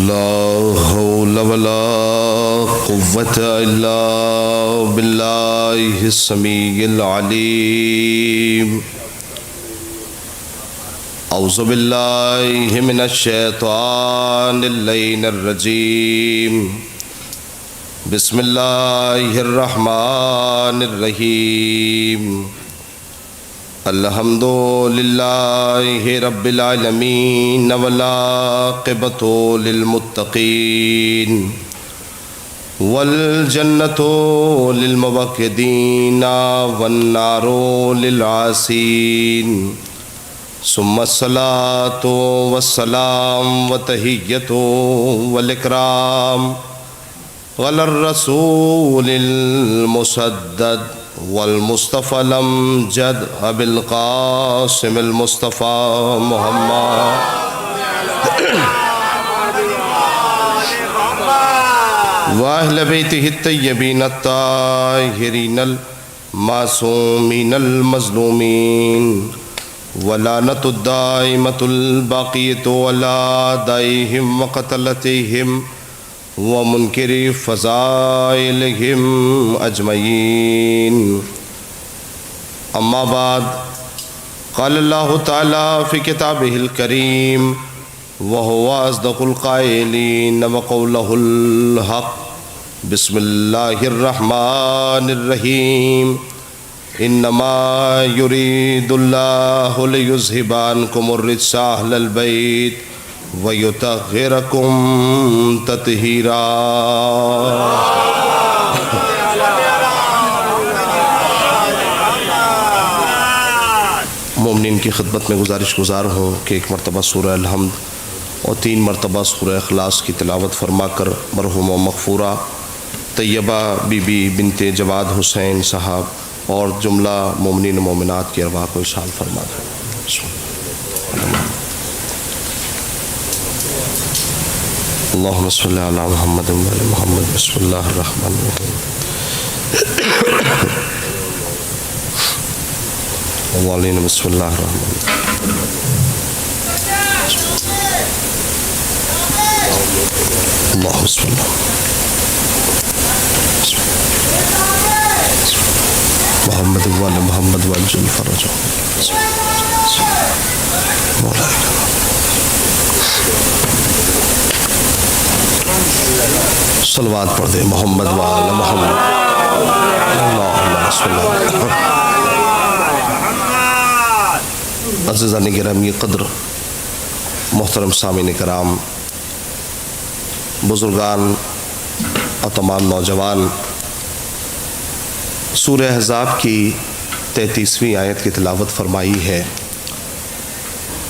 لا حول ولا قوة إلا بالله السميع العليم. أعوذ بالله من الشيطان اللعين الرجيم. بسم الله الرحمن الرحيم. الحمد لله رب العالمين والعاقبة للمتقين والجنة للموحدين والنار للعاصين. ثم الصلاة والسلام وتحية والإكرام على الرسول المسدد والمصطفى الأمجد أبي القاسم المصطفى محمد وأهل بيته الطيبين الطاهرين المعصومين المظلومين ولعنة الدائمة الباقية على أعدائهم وقتلتهم ومنكر فضائلهم أجمعين. أما بعد، قال الله تعالى في كتابه الكريم وهو أصدق القائلين وقوله الحق. بسم الله الرحمن الرحيم. إنما يريد الله ليذهب عنكم الرجس أهل البيت وَيُطَهِّرَكُمْ تَطْهِيرًا. مومنین کی خدمت میں گزار ہوں کہ ایک مرتبہ سورہ الحمد اور 3 مرتبہ سورہ اخلاص کی تلاوت فرما کر مرحومہ مغفورہ طیبہ بی بی بنت جواد حسین صاحب اور جملہ مومنین و مومنات کی ارواح کو ارشاد فرما دیں. اللہم صلی علی محمد وعلی محمد. بسم اللہ الرحمن الرحیم. والین بسم اللہ الرحمن الرحیم. اللہم بسم اللہ محمد وعلی محمد وعجل فرج مولانا. صلوات پڑھ دیں محمد وعلی محمد. اللہم صلی اللہ علیہ وسلم. عزیزان گرامی قدر، محترم سامعین کرام، بزرگان اور تمام نوجوان، سورہ احزاب کی 33ویں آیت کی تلاوت فرمائی ہے،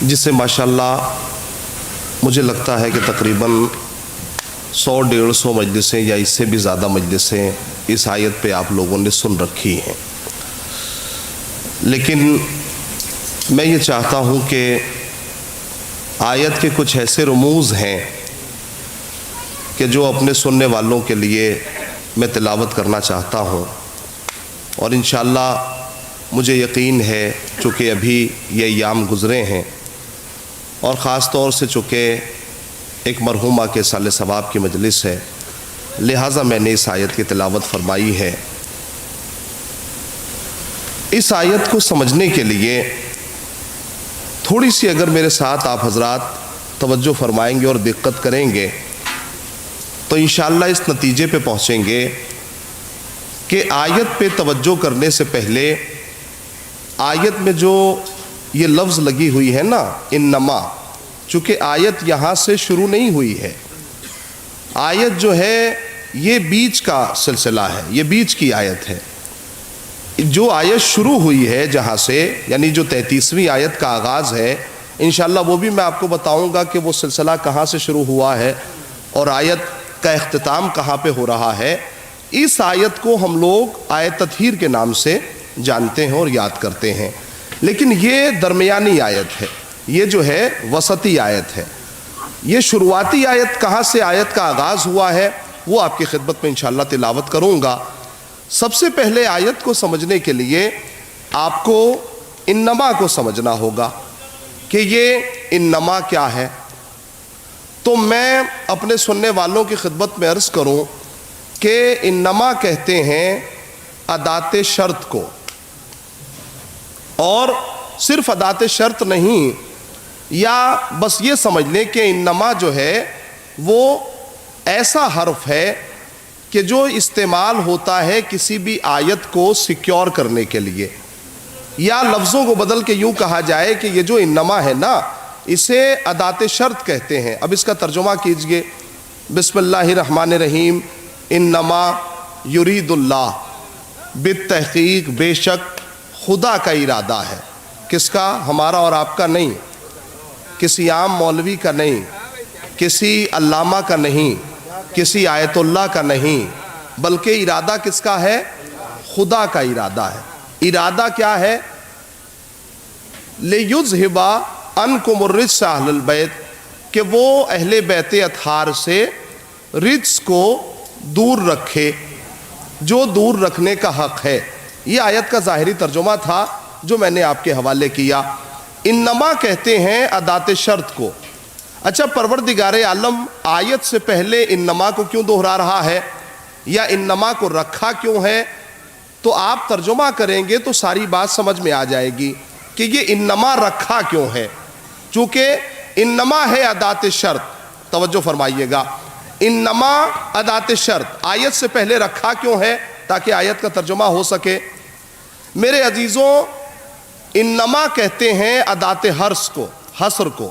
جس سے ماشاءاللہ مجھے لگتا ہے کہ تقریباً 100-150 مجلسیں یا اس سے بھی زیادہ مجلسیں اس آیت پہ آپ لوگوں نے سن رکھی ہیں. لیکن میں یہ چاہتا ہوں کہ آیت کے کچھ ایسے رموز ہیں کہ جو اپنے سننے والوں کے لیے میں تلاوت کرنا چاہتا ہوں، اور انشاءاللہ مجھے یقین ہے چونکہ ابھی یہ ایام گزرے ہیں اور خاص طور سے چونکہ ایک مرحومہ کے سال ثواب کی مجلس ہے، لہٰذا میں نے اس آیت کی تلاوت فرمائی ہے. اس آیت کو سمجھنے کے لیے تھوڑی سی اگر میرے ساتھ آپ حضرات توجہ فرمائیں گے اور دقت کریں گے تو انشاءاللہ اس نتیجے پہ پہنچیں گے کہ آیت پہ توجہ کرنے سے پہلے آیت میں جو یہ لفظ لگی ہوئی ہے نا انما، چونکہ آیت یہاں سے شروع نہیں ہوئی ہے، آیت جو ہے یہ بیچ کا سلسلہ ہے، یہ بیچ کی آیت ہے. جو آیت شروع ہوئی ہے جہاں سے، یعنی جو 33ویں آیت کا آغاز ہے، انشاءاللہ وہ بھی میں آپ کو بتاؤں گا کہ وہ سلسلہ کہاں سے شروع ہوا ہے اور آیت کا اختتام کہاں پہ ہو رہا ہے. اس آیت کو ہم لوگ آیت تطہیر کے نام سے جانتے ہیں اور یاد کرتے ہیں، لیکن یہ درمیانی آیت ہے، یہ جو ہے وسطی آیت ہے. یہ شروعاتی آیت کہاں سے آیت کا آغاز ہوا ہے وہ آپ کی خدمت میں انشاءاللہ تلاوت کروں گا. سب سے پہلے آیت کو سمجھنے کے لیے آپ کو انما کو سمجھنا ہوگا کہ یہ انما کیا ہے. تو میں اپنے سننے والوں کی خدمت میں عرض کروں کہ انما کہتے ہیں ادات شرط کو، اور صرف ادات شرط نہیں، یا بس یہ سمجھ لیں کہ انما جو ہے وہ ایسا حرف ہے کہ جو استعمال ہوتا ہے کسی بھی آیت کو سیکیور کرنے کے لیے، یا لفظوں کو بدل کے یوں کہا جائے کہ یہ جو انما ہے نا، اسے ادات شرط کہتے ہیں۔ اب اس کا ترجمہ کیجئے، بسم اللہ الرحمن الرحیم، انما یرید اللہ، بالتحقیق بے شک خدا کا ارادہ ہے۔ کس کا؟ ہمارا اور آپ کا نہیں، کسی عام مولوی کا نہیں، کسی علامہ کا نہیں، کسی آیت اللہ کا نہیں، بلکہ ارادہ کس کا ہے؟ خدا کا ارادہ ہے۔ ارادہ کیا ہے؟ لِیُذْهِبَ عَنْکُمُ الرِّجْسَ اہل البیت، کہ وہ اہل بیت اطہار سے رجس کو دور رکھے، جو دور رکھنے کا حق ہے۔ یہ آیت کا ظاہری ترجمہ تھا جو میں نے آپ کے حوالے کیا۔ انما کہتے ہیں ادات شرط کو۔ اچھا، پروردگار عالم آیت سے پہلے انما کو کیوں دہرا رہا ہے، یا انما کو رکھا کیوں ہے؟ تو آپ ترجمہ کریں گے تو ساری بات سمجھ میں آ جائے گی کہ یہ انما رکھا کیوں ہے۔ چونکہ انما ہے ادات شرط، توجہ فرمائیے گا، انما ادات شرط، آیت سے پہلے رکھا کیوں ہے؟ تاکہ آیت کا ترجمہ ہو سکے۔ میرے عزیزوں، انما کہتے ہیں ادات حرص کو، حصر کو،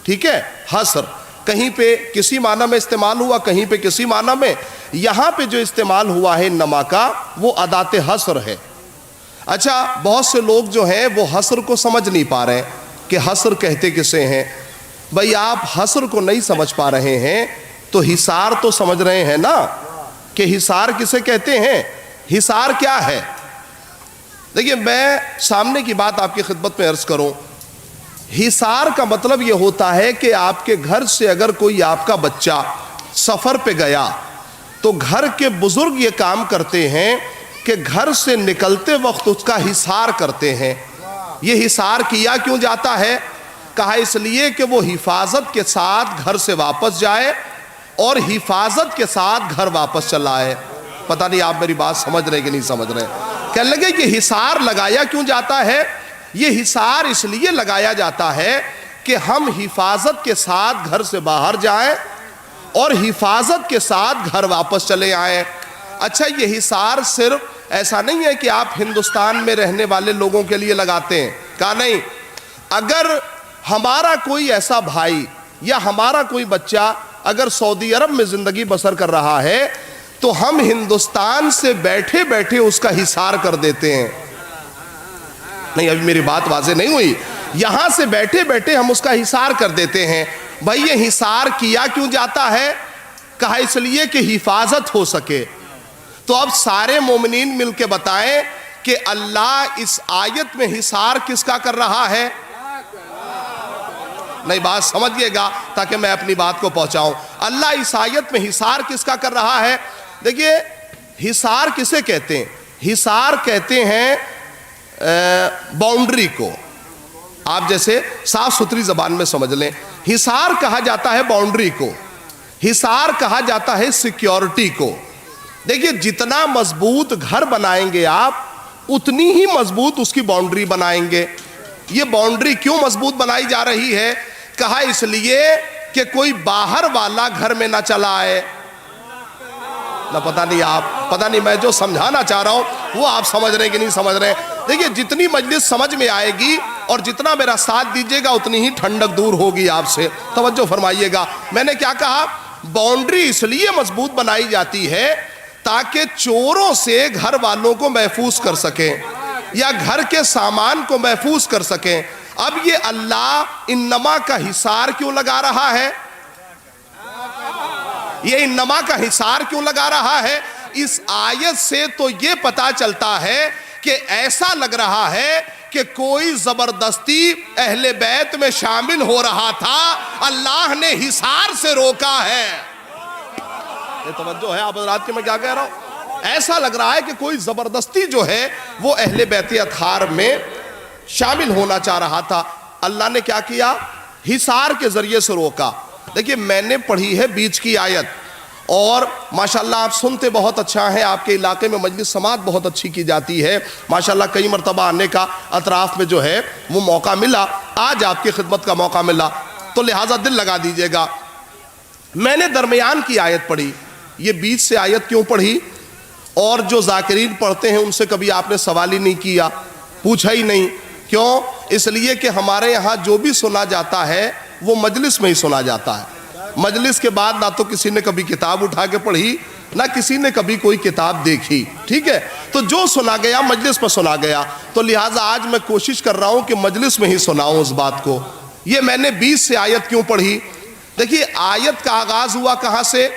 ٹھیک ہے؟ حصر کہیں پہ کسی معنی میں استعمال ہوا، کہیں پہ کسی معنی میں۔ یہاں پہ جو استعمال ہوا ہے انما کا، وہ ادات حصر ہے۔ اچھا، بہت سے لوگ جو ہیں وہ حصر کو سمجھ نہیں پا رہے کہ حصر کہتے کسے ہیں۔ بھئی آپ حصر کو نہیں سمجھ پا رہے ہیں تو حصار تو سمجھ رہے ہیں نا، کہ حصار کسے کہتے ہیں؟ حصار کیا ہے؟ دیکھیے، میں سامنے کی بات آپ کی خدمت میں عرض کروں۔ حصار کا مطلب یہ ہوتا ہے کہ آپ کے گھر سے اگر کوئی آپ کا بچہ سفر پہ گیا تو گھر کے بزرگ یہ کام کرتے ہیں کہ گھر سے نکلتے وقت اس کا حصار کرتے ہیں۔ یہ حصار کیا کیوں جاتا ہے؟ کہا اس لیے کہ وہ حفاظت کے ساتھ گھر سے واپس جائے اور حفاظت کے ساتھ گھر واپس چلا آئے۔ پتہ نہیں آپ میری بات سمجھ رہے کہ نہیں سمجھ رہے۔ کہنے لگے کہ حصار لگایا کیوں جاتا ہے؟ یہ حصار اس لیے لگایا جاتا ہے کہ ہم حفاظت کے ساتھ گھر سے باہر جائیں اور حفاظت کے ساتھ گھر واپس چلے آئیں۔ اچھا، یہ حصار صرف ایسا نہیں ہے کہ آپ ہندوستان میں رہنے والے لوگوں کے لیے لگاتے ہیں، کہا نہیں، اگر ہمارا کوئی ایسا بھائی یا ہمارا کوئی بچہ اگر سعودی عرب میں زندگی بسر کر رہا ہے تو ہم ہندوستان سے بیٹھے بیٹھے اس کا حصار کر دیتے ہیں۔ نہیں، ابھی میری بات واضح نہیں ہوئی۔ یہاں سے بیٹھے بیٹھے ہم اس کا حصار کر دیتے ہیں۔ بھائی، یہ حصار کیا کیوں جاتا ہے؟ کہا اس لیے کہ حفاظت ہو سکے۔ تو اب سارے مومنین مل کے بتائیں کہ اللہ اس آیت میں حصار کس کا کر رہا ہے؟ نہیں، بات سمجھئے گا تاکہ میں اپنی بات کو پہنچاؤں۔ اللہ اس آیت میں حصار کس کا کر رہا ہے؟ دیکھیے، حصار کسے کہتے ہیں؟ حصار کہتے ہیں باؤنڈری کو۔ آپ جیسے صاف ستھری زبان میں سمجھ لیں، حصار کہا جاتا ہے باؤنڈری کو، حصار کہا جاتا ہے سیکیورٹی کو۔ دیکھیے، جتنا مضبوط گھر بنائیں گے آپ، اتنی ہی مضبوط اس کی باؤنڈری بنائیں گے۔ یہ باؤنڈری کیوں مضبوط بنائی جا رہی ہے؟ کہا اس لیے کہ کوئی باہر والا گھر میں نہ چلا آئے۔ نہ پتہ نہیں میں جو سمجھانا چاہ رہا ہوں وہ آپ سمجھ رہے ہیں کہ نہیں سمجھ رہے ہیں۔ دیکھیے، جتنی مجلس سمجھ میں آئے گی اور جتنا میرا ساتھ دیجیے گا اتنی ہی ٹھنڈک دور ہوگی آپ سے۔ توجہ فرمائیے گا، میں نے کیا کہا؟ باؤنڈری اس لیے مضبوط بنائی جاتی ہے تاکہ چوروں سے گھر والوں کو محفوظ کر سکیں یا گھر کے سامان کو محفوظ کر سکیں۔ اب یہ اللہ انما کا حصار کیوں لگا رہا ہے؟ یہ انما کا حصار کیوں لگا رہا ہے؟ اس آیت سے تو یہ پتا چلتا ہے کہ ایسا لگ رہا ہے کہ کوئی زبردستی اہل بیت میں شامل ہو رہا تھا، اللہ نے حصار سے روکا ہے۔ یہ توجہ ہے آپ حضرات کی میں کیا کہہ رہا ہوں؟ ایسا لگ رہا ہے کہ کوئی زبردستی جو ہے وہ اہل بیت اطہار میں شامل ہونا چاہ رہا تھا، اللہ نے کیا کیا؟ حصار کے ذریعے سے روکا۔ دیکھیے میں نے پڑھی ہے بیچ کی آیت، اور ماشاءاللہ آپ سنتے بہت اچھا ہیں، آپ کے علاقے میں مجلس سماعت بہت اچھی کی جاتی ہے، ماشاءاللہ کئی مرتبہ آنے کا اطراف میں جو ہے وہ موقع ملا، آج آپ کی خدمت کا موقع ملا، تو لہٰذا دل لگا دیجئے گا۔ میں نے درمیان کی آیت پڑھی، یہ بیچ سے آیت کیوں پڑھی؟ اور جو ذاکرین پڑھتے ہیں ان سے کبھی آپ نے سوال ہی نہیں کیا، پوچھا ہی نہیں، کیوں؟ اس لیے کہ ہمارے یہاں جو بھی سنا جاتا ہے وہ مجلس میں ہی سنا جاتا ہے، مجلس کے بعد نہ تو کسی نے کبھی کتاب اٹھا کے پڑھی، نہ کسی نے کبھی کوئی کتاب دیکھی، ٹھیک ہے؟ تو جو سنا گیا مجلس میں سنا گیا، تو لہٰذا آج میں کوشش کر رہا ہوں کہ مجلس میں ہی سناؤں اس بات کو۔ یہ میں نے 20 سے آیت کیوں پڑھی؟ دیکھیے آیت کا آغاز ہوا کہاں سے؟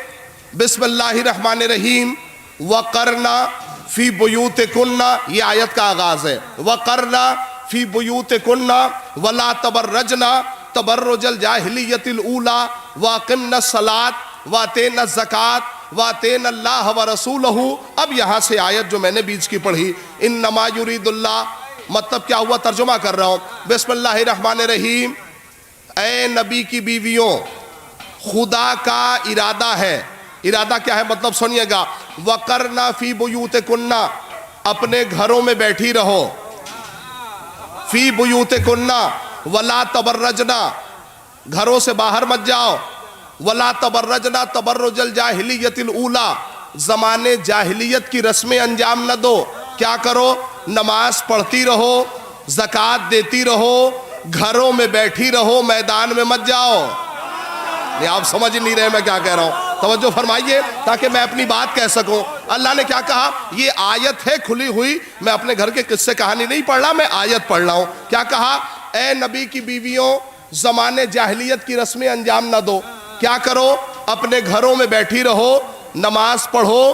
بسم اللہ الرحمن الرحیم، وَقَرْنَا فِي بُيُوتِكُنَّ، یہ آیت کا آغاز ہے، وَقَرْنَا فِي بُيُوتِكُنَّ وَلَا تَبَرَّجْنَا تبرج الجاہلیت الاولیٰ وَأَقِمْنَا الصَّلَاةَ وَآتَيْنَا الزَّكَاةَ وَآتَيْنَا اللَّهَ وَرَسُولَهُ۔ اب یہاں سے آیت جو میں نے بیچ کی پڑھی، انما یرید اللہ، مطلب کیا ہوا؟ ترجمہ کر رہا ہوں۔ بسم اللہ الرحمن الرحیم، اے نبی کی بیویوں، خدا کا ارادہ ہے، ارادہ کیا ہے مطلب سنیے گا، وَقَرْنَا فِي بُيُوتِكُنَّ، اپنے گھروں میں بیٹھی رہو، فی بیوتکن ولا تبرجنا، گھروں سے باہر مت جاؤ، ولا تبرجنا تبرج الجاہلیت الاولیٰ، زمانے جاہلیت کی رسمیں انجام نہ دو، کیا کرو؟ نماز پڑھتی رہو، زکوٰۃ دیتی رہو، گھروں میں بیٹھی رہو، میدان میں مت جاؤ۔ نہیں آپ سمجھ نہیں رہے میں کیا کہہ رہا ہوں، توجہ فرمائیے تاکہ میں اپنی بات کہہ سکوں۔ اللہ نے کیا کہا؟ یہ آیت ہے کھلی ہوئی، میں اپنے گھر کے قصے کہانی نہیں پڑھ رہا، میں آیت پڑھ رہا ہوں۔ کیا کہا؟ اے نبی کی بیویوں، زمانے جاہلیت کی رسمیں انجام نہ دو، کیا کرو؟ اپنے گھروں میں بیٹھی رہو، نماز پڑھو،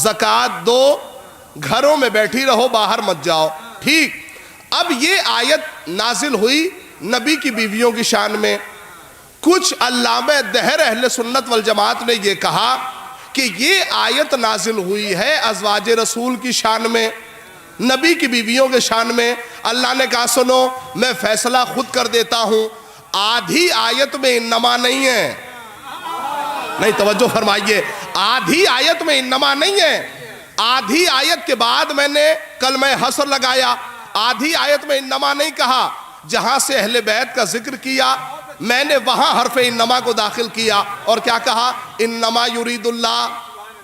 زکوٰۃ دو، گھروں میں بیٹھی رہو، باہر مت جاؤ، ٹھیک؟ اب یہ آیت نازل ہوئی نبی کی بیویوں کی شان میں۔ کچھ علامہ دہر اہل سنت والجماعت نے یہ کہا کہ یہ آیت نازل ہوئی ہے ازواج رسول کی شان میں، نبی کی بیویوں کے شان میں۔ اللہ نے کہا سنو میں فیصلہ خود کر دیتا ہوں، آدھی آیت میں انما نہیں ہے، نہیں توجہ فرمائیے، آدھی آیت میں انما نہیں ہے، آدھی آیت کے بعد میں نے کلمہ حصر لگایا، آدھی آیت میں انما نہیں کہا، جہاں سے اہل بیت کا ذکر کیا میں نے وہاں حرف انما کو داخل کیا، اور کیا کہا؟ انما یرید اللہ،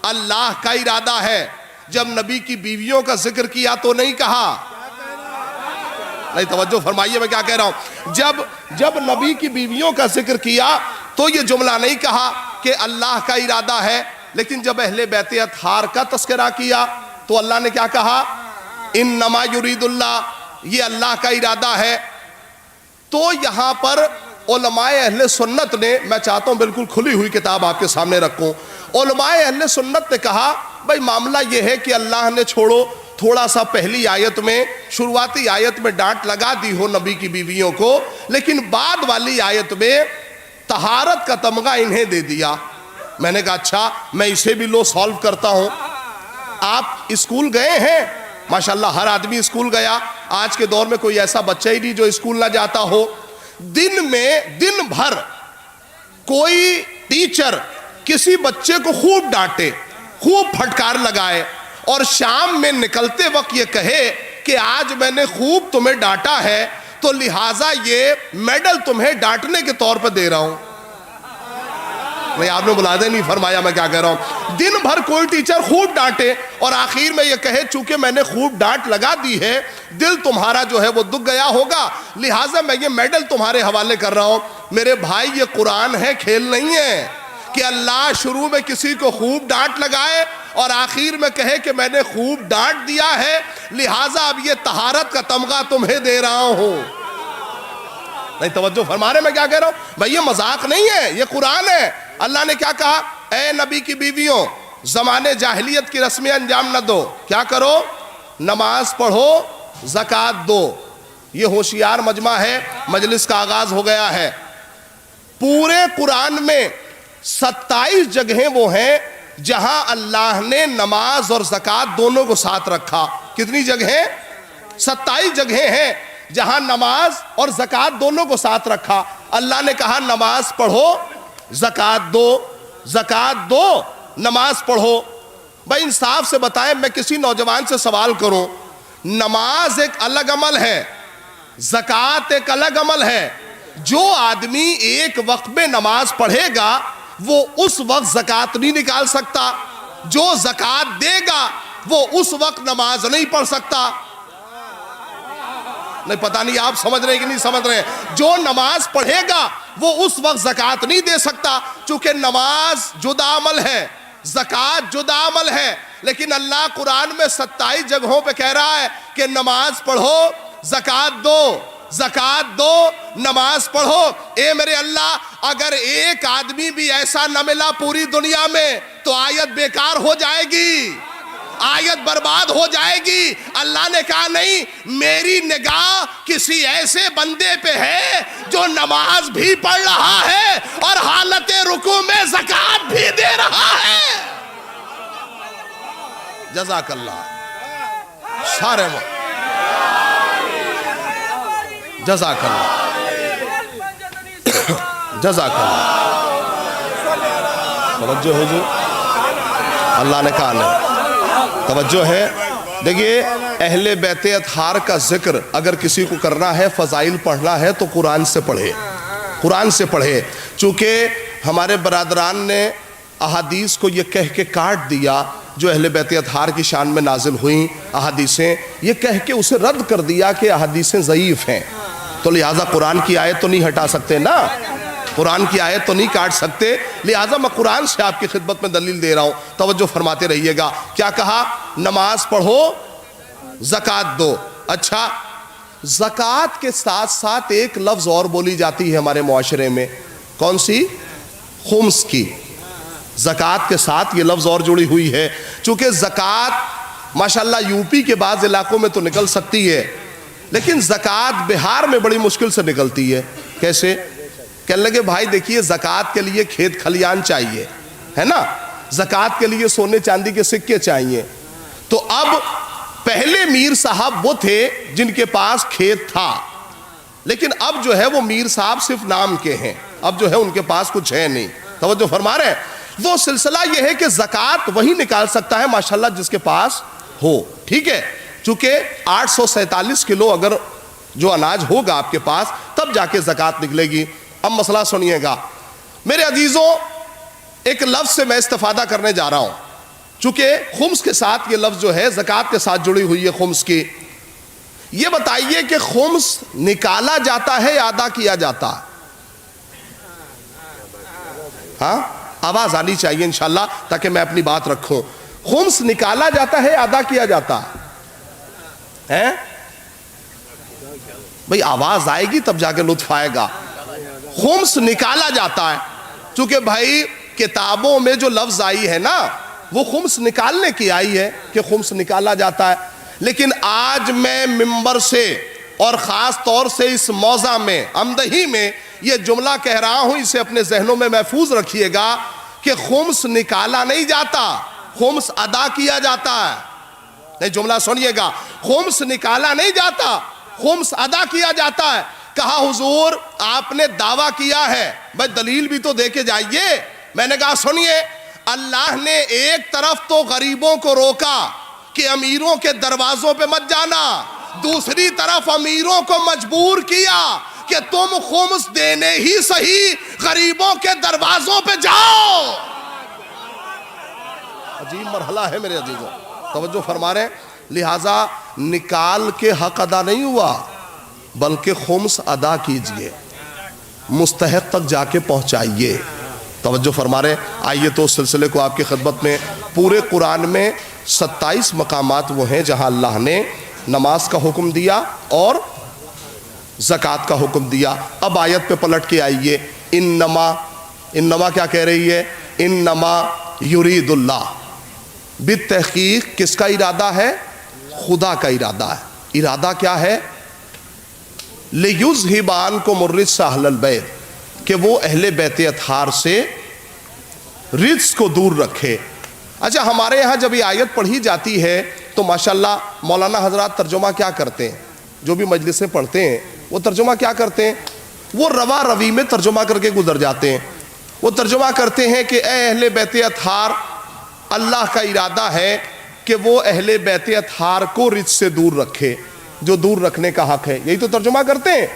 اللہ کا ارادہ ہے۔ جب نبی کی بیویوں کا ذکر کیا تو نہیں کہا، نہیں توجہ فرمائیے میں کیا کہہ رہا ہوں، جب نبی کی بیویوں کا ذکر کیا تو یہ جملہ نہیں کہا کہ اللہ کا ارادہ ہے، لیکن جب اہل بیت اطہار کا تذکرہ کیا تو اللہ نے کیا کہا؟ انما یرید اللہ، یہ اللہ کا ارادہ ہے۔ تو یہاں پر علماء اہل سنت نے، میں چاہتا ہوں بالکل کھلی ہوئی کتاب آپ کے سامنے رکھوں، علماء اہل سنت نے کہا بھائی معاملہ یہ ہے کہ اللہ نے چھوڑو تھوڑا سا پہلی آیت میں، شروعاتی آیت میں ڈانٹ لگا دی ہو نبی کی بیویوں کو، لیکن بعد والی آیت میں طہارت کا تمغہ انہیں دے دیا۔ میں نے کہا اچھا میں اسے بھی لو سالو کرتا ہوں۔ آپ اسکول گئے ہیں؟ ماشاءاللہ ہر آدمی اسکول گیا، آج کے دور میں کوئی ایسا بچہ ہی نہیں جو اسکول نہ جاتا ہو۔ دن بھر کوئی ٹیچر کسی بچے کو خوب ڈانٹے، خوب پھٹکار لگائے، اور شام میں نکلتے وقت یہ کہے کہ آج میں نے خوب تمہیں ڈانٹا ہے تو لہٰذا یہ میڈل تمہیں ڈانٹنے کے طور پر دے رہا ہوں۔ نہیں آپ نے ملاحظہ نہیں فرمایا میں کیا کہہ رہا ہوں، دن بھر کوئی ٹیچر خوب ڈانٹے اور آخر میں یہ کہے چونکہ میں نے خوب ڈانٹ لگا دی ہے، دل تمہارا جو ہے وہ دکھ گیا ہوگا، لہٰذا میں یہ میڈل تمہارے حوالے کر رہا ہوں۔ میرے بھائی یہ قرآن ہے، کھیل نہیں ہے کہ اللہ شروع میں کسی کو خوب ڈانٹ لگائے اور آخر میں کہے کہ میں نے خوب ڈانٹ دیا ہے لہٰذا اب یہ طہارت کا تمغہ تمہیں دے رہا ہوں۔ نہیں توجہ فرما رہے میں کیا کہہ رہا ہوں بھائی، یہ مذاق نہیں ہے، یہ قرآن ہے۔ اللہ نے کیا کہا؟ اے نبی کی بیویوں، زمانے جاہلیت کی رسمیں انجام نہ دو، کیا کرو؟ نماز پڑھو، زکوٰۃ دو۔ یہ ہوشیار مجمع ہے، مجلس کا آغاز ہو گیا ہے۔ پورے قرآن میں 27 جگہیں وہ ہیں جہاں اللہ نے نماز اور زکوٰۃ دونوں کو ساتھ رکھا۔ کتنی جگہیں؟ 27 جگہیں ہیں جہاں نماز اور زکوٰۃ دونوں کو ساتھ رکھا۔ اللہ نے کہا نماز پڑھو، زکات دو، زکات دو، نماز پڑھو۔ بھائی انصاف سے بتائیں، میں کسی نوجوان سے سوال کروں، نماز ایک الگ عمل ہے، زکات ایک الگ عمل ہے۔ جو آدمی ایک وقت میں نماز پڑھے گا وہ اس وقت زکات نہیں نکال سکتا، جو زکات دے گا وہ اس وقت نماز نہیں پڑھ سکتا۔ نہیں، پتہ نہیں آپ سمجھ رہے ہیں کہ نہیں سمجھ رہے ہیں۔ جو نماز پڑھے گا وہ اس وقت زکات نہیں دے سکتا، چونکہ نماز جدا عمل ہے، زکات جدا عمل ہے۔ لیکن اللہ قرآن میں 27 جگہوں پہ کہہ رہا ہے کہ نماز پڑھو، زکات دو، زکات دو، نماز پڑھو۔ اے میرے اللہ، اگر ایک آدمی بھی ایسا نہ ملا پوری دنیا میں تو آیت بیکار ہو جائے گی، آیت برباد ہو جائے گی۔ اللہ نے کہا نہیں، میری نگاہ کسی ایسے بندے پہ ہے جو نماز بھی پڑھ رہا ہے اور حالت رکوع میں زکات بھی دے رہا ہے۔ جزاک اللہ، سارے جزاک اللہ، جزاک اللہ، توجہ ہو جو اللہ نے کہا نہیں، توجہ ہے۔ دیکھیے، اہل بیت اطہار کا ذکر اگر کسی کو کرنا ہے، فضائل پڑھنا ہے تو قرآن سے پڑھے، قرآن سے پڑھے۔ چونکہ ہمارے برادران نے احادیث کو یہ کہہ کے کاٹ دیا جو اہل بیت اطہار کی شان میں نازل ہوئیں احادیثیں، یہ کہہ کے اسے رد کر دیا کہ احادیثیں ضعیف ہیں، تو لہٰذا قرآن کی آیت تو نہیں ہٹا سکتے نا، قرآن کی آیت تو نہیں کاٹ سکتے، لہٰذا میں قرآن سے آپ کی خدمت میں دلیل دے رہا ہوں، توجہ فرماتے رہیے گا۔ کیا کہا؟ نماز پڑھو، زکات دو۔ اچھا، زکات کے ساتھ ساتھ ایک لفظ اور بولی جاتی ہے ہمارے معاشرے میں، کون سی؟ خمس کی۔ زکات کے ساتھ یہ لفظ اور جڑی ہوئی ہے، چونکہ زکات ماشاءاللہ یو پی کے بعض علاقوں میں تو نکل سکتی ہے، لیکن زکات بہار میں بڑی مشکل سے نکلتی ہے۔ کیسے؟ کہنے لگے بھائی دیکھیے، زکات کے لیے کھیت کھلیان چاہیے، ہے نا، زکات کے لیے سونے چاندی کے سکے چاہیے۔ تو اب پہلے میر صاحب وہ تھے جن کے پاس کھیت تھا، لیکن اب جو ہے وہ میر صاحب صرف نام کے ہیں، اب جو ہے ان کے پاس کچھ ہے نہیں۔ توجہ فرما رہے ہیں؟ وہ سلسلہ یہ ہے کہ زکات وہی نکال سکتا ہے ماشاءاللہ جس کے پاس ہو، ٹھیک ہے؟ چونکہ 847 کلو اگر جو اناج ہوگا آپ کے پاس تب جا کے زکات نکلے گی۔ اب مسئلہ سنیے گا میرے عزیزوں، ایک لفظ سے میں استفادہ کرنے جا رہا ہوں، چونکہ خمس کے ساتھ یہ لفظ جو ہے زکات کے ساتھ جڑی ہوئی ہے خمس کی۔ یہ بتائیے کہ خمس نکالا جاتا ہے یا ادا کیا جاتا ہے؟ ہاں، آواز آنی چاہیے انشاءاللہ تاکہ میں اپنی بات رکھوں۔ خمس نکالا جاتا ہے، ادا کیا جاتا ہے؟ بھئی آواز آئے گی تب جا کے لطف آئے گا۔ خمس نکالا جاتا ہے، چونکہ بھائی کتابوں میں جو لفظ آئی ہے نا وہ خمس نکالنے کی آئی ہے کہ خمس نکالا جاتا ہے، لیکن آج میں ممبر سے اور خاص طور سے اس موضع میں امدہی میں یہ جملہ کہہ رہا ہوں، اسے اپنے ذہنوں میں محفوظ رکھیے گا کہ خمس نکالا نہیں جاتا، خمس ادا کیا جاتا ہے۔ نہیں، جملہ سنیے گا، خمس نکالا نہیں جاتا، خمس ادا کیا جاتا ہے۔ کہا حضور آپ نے دعویٰ کیا ہے، بھائی دلیل بھی تو دے کے جائیے۔ میں نے کہا سنیے، اللہ نے ایک طرف تو غریبوں کو روکا کہ امیروں کے دروازوں پہ مت جانا، دوسری طرف امیروں کو مجبور کیا کہ تم خمس دینے ہی صحیح غریبوں کے دروازوں پہ جاؤ۔ عجیب مرحلہ ہے میرے عزیزوں، توجہ فرما رہے ہیں۔ لہٰذا نکال کے حق ادا نہیں ہوا، بلکہ خمس ادا کیجئے، مستحق تک جا کے پہنچائیے۔ توجہ فرما رہے ہیں۔ آئیے تو اس سلسلے کو آپ کی خدمت میں، پورے قرآن میں 27 مقامات وہ ہیں جہاں اللہ نے نماز کا حکم دیا اور زکوٰۃ کا حکم دیا۔ اب آیت پہ پلٹ کے آئیے، انما کیا کہہ رہی ہے؟ انما یرید اللہ، بالتحقیق کس کا ارادہ ہے؟ خدا کا ارادہ ہے۔ ارادہ کیا ہے؟ لِيُذْهِبَ عَنْكُمُ الرِّجْسَ أَهْلَ الْبَيْتِ، کہ وہ اہل بیت اطہار سے رجس کو دور رکھے۔ اچھا، ہمارے یہاں جب یہ آیت پڑھی جاتی ہے تو ماشاءاللہ مولانا حضرات ترجمہ کیا کرتے ہیں؟ جو بھی مجلسیں پڑھتے ہیں وہ ترجمہ کیا کرتے ہیں؟ وہ روا روی میں ترجمہ کر کے گزر جاتے ہیں۔ وہ ترجمہ کرتے ہیں کہ اے اہل بیت اطہار، اللہ کا ارادہ ہے کہ وہ اہل بیت اطہار کو رجس سے دور رکھے جو دور رکھنے کا حق ہے. یہی تو ترجمہ کرتے ہیں.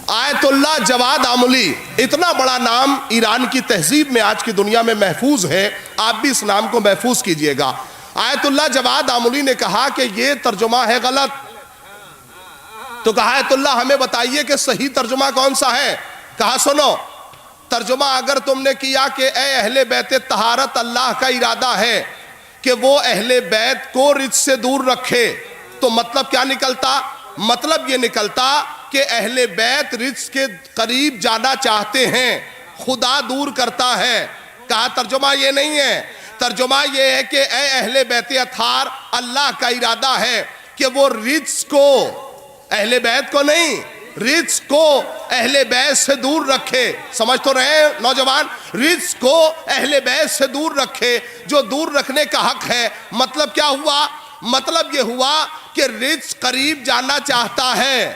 آیت اللہ جواد آملی، اتنا بڑا نام ایران کی تہذیب میں آج کی دنیا میں محفوظ ہے، آپ بھی اس نام کو محفوظ کیجئے گا. آیت اللہ جواد آملی نے کہا کہ یہ ترجمہ ہے غلط. تو کہا آیت اللہ ہمیں بتائیے کہ صحیح ترجمہ کون سا ہے. کہا سنو، ترجمہ اگر تم نے کیا کہ اے اہل بیت طہارت، اللہ کا ارادہ ہے کہ وہ اہل بیت کو رجس سے دور رکھے، تو مطلب کیا نکلتا؟ مطلب یہ نکلتا کہ اہل بیت رجس کے قریب جانا چاہتے ہیں، خدا دور کرتا ہے. کہا ترجمہ یہ نہیں ہے، ترجمہ یہ ہے کہ اے اہل بیت اطہار، اللہ کا ارادہ ہے کہ وہ رجس کو، اہل بیت کو نہیں، رجس کو اہل بیت سے دور رکھے. سمجھ تو رہے ہیں نوجوان؟ رجس کو اہل بیت سے دور رکھے جو دور رکھنے کا حق ہے. مطلب کیا ہوا؟ مطلب یہ ہوا کہ رجس قریب جانا چاہتا ہے.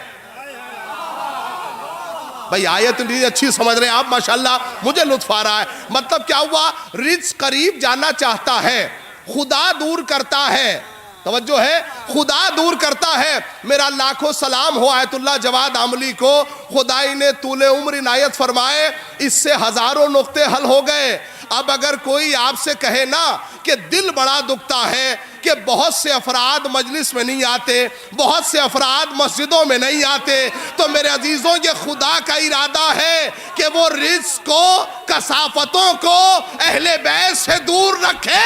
بھئی آیت نہیں اچھی سمجھ رہے ہیں آپ، ماشاءاللہ مجھے لطف آ رہا ہے. مطلب کیا ہوا؟ رجس قریب جانا چاہتا ہے، خدا دور کرتا ہے. توجہ ہے، خدا دور کرتا ہے. میرا لاکھوں سلام ہو آیت اللہ جواد آملی کو، خدائی نے طول عمر عنایت فرمائے، اس سے ہزاروں نقطے حل ہو گئے. اب اگر کوئی آپ سے کہے نا کہ دل بڑا دکھتا ہے کہ بہت سے افراد مجلس میں نہیں آتے، بہت سے افراد مسجدوں میں نہیں آتے، تو میرے عزیزوں یہ خدا کا ارادہ ہے کہ وہ رجس کو، کثافتوں کو اہل بیت سے دور رکھے.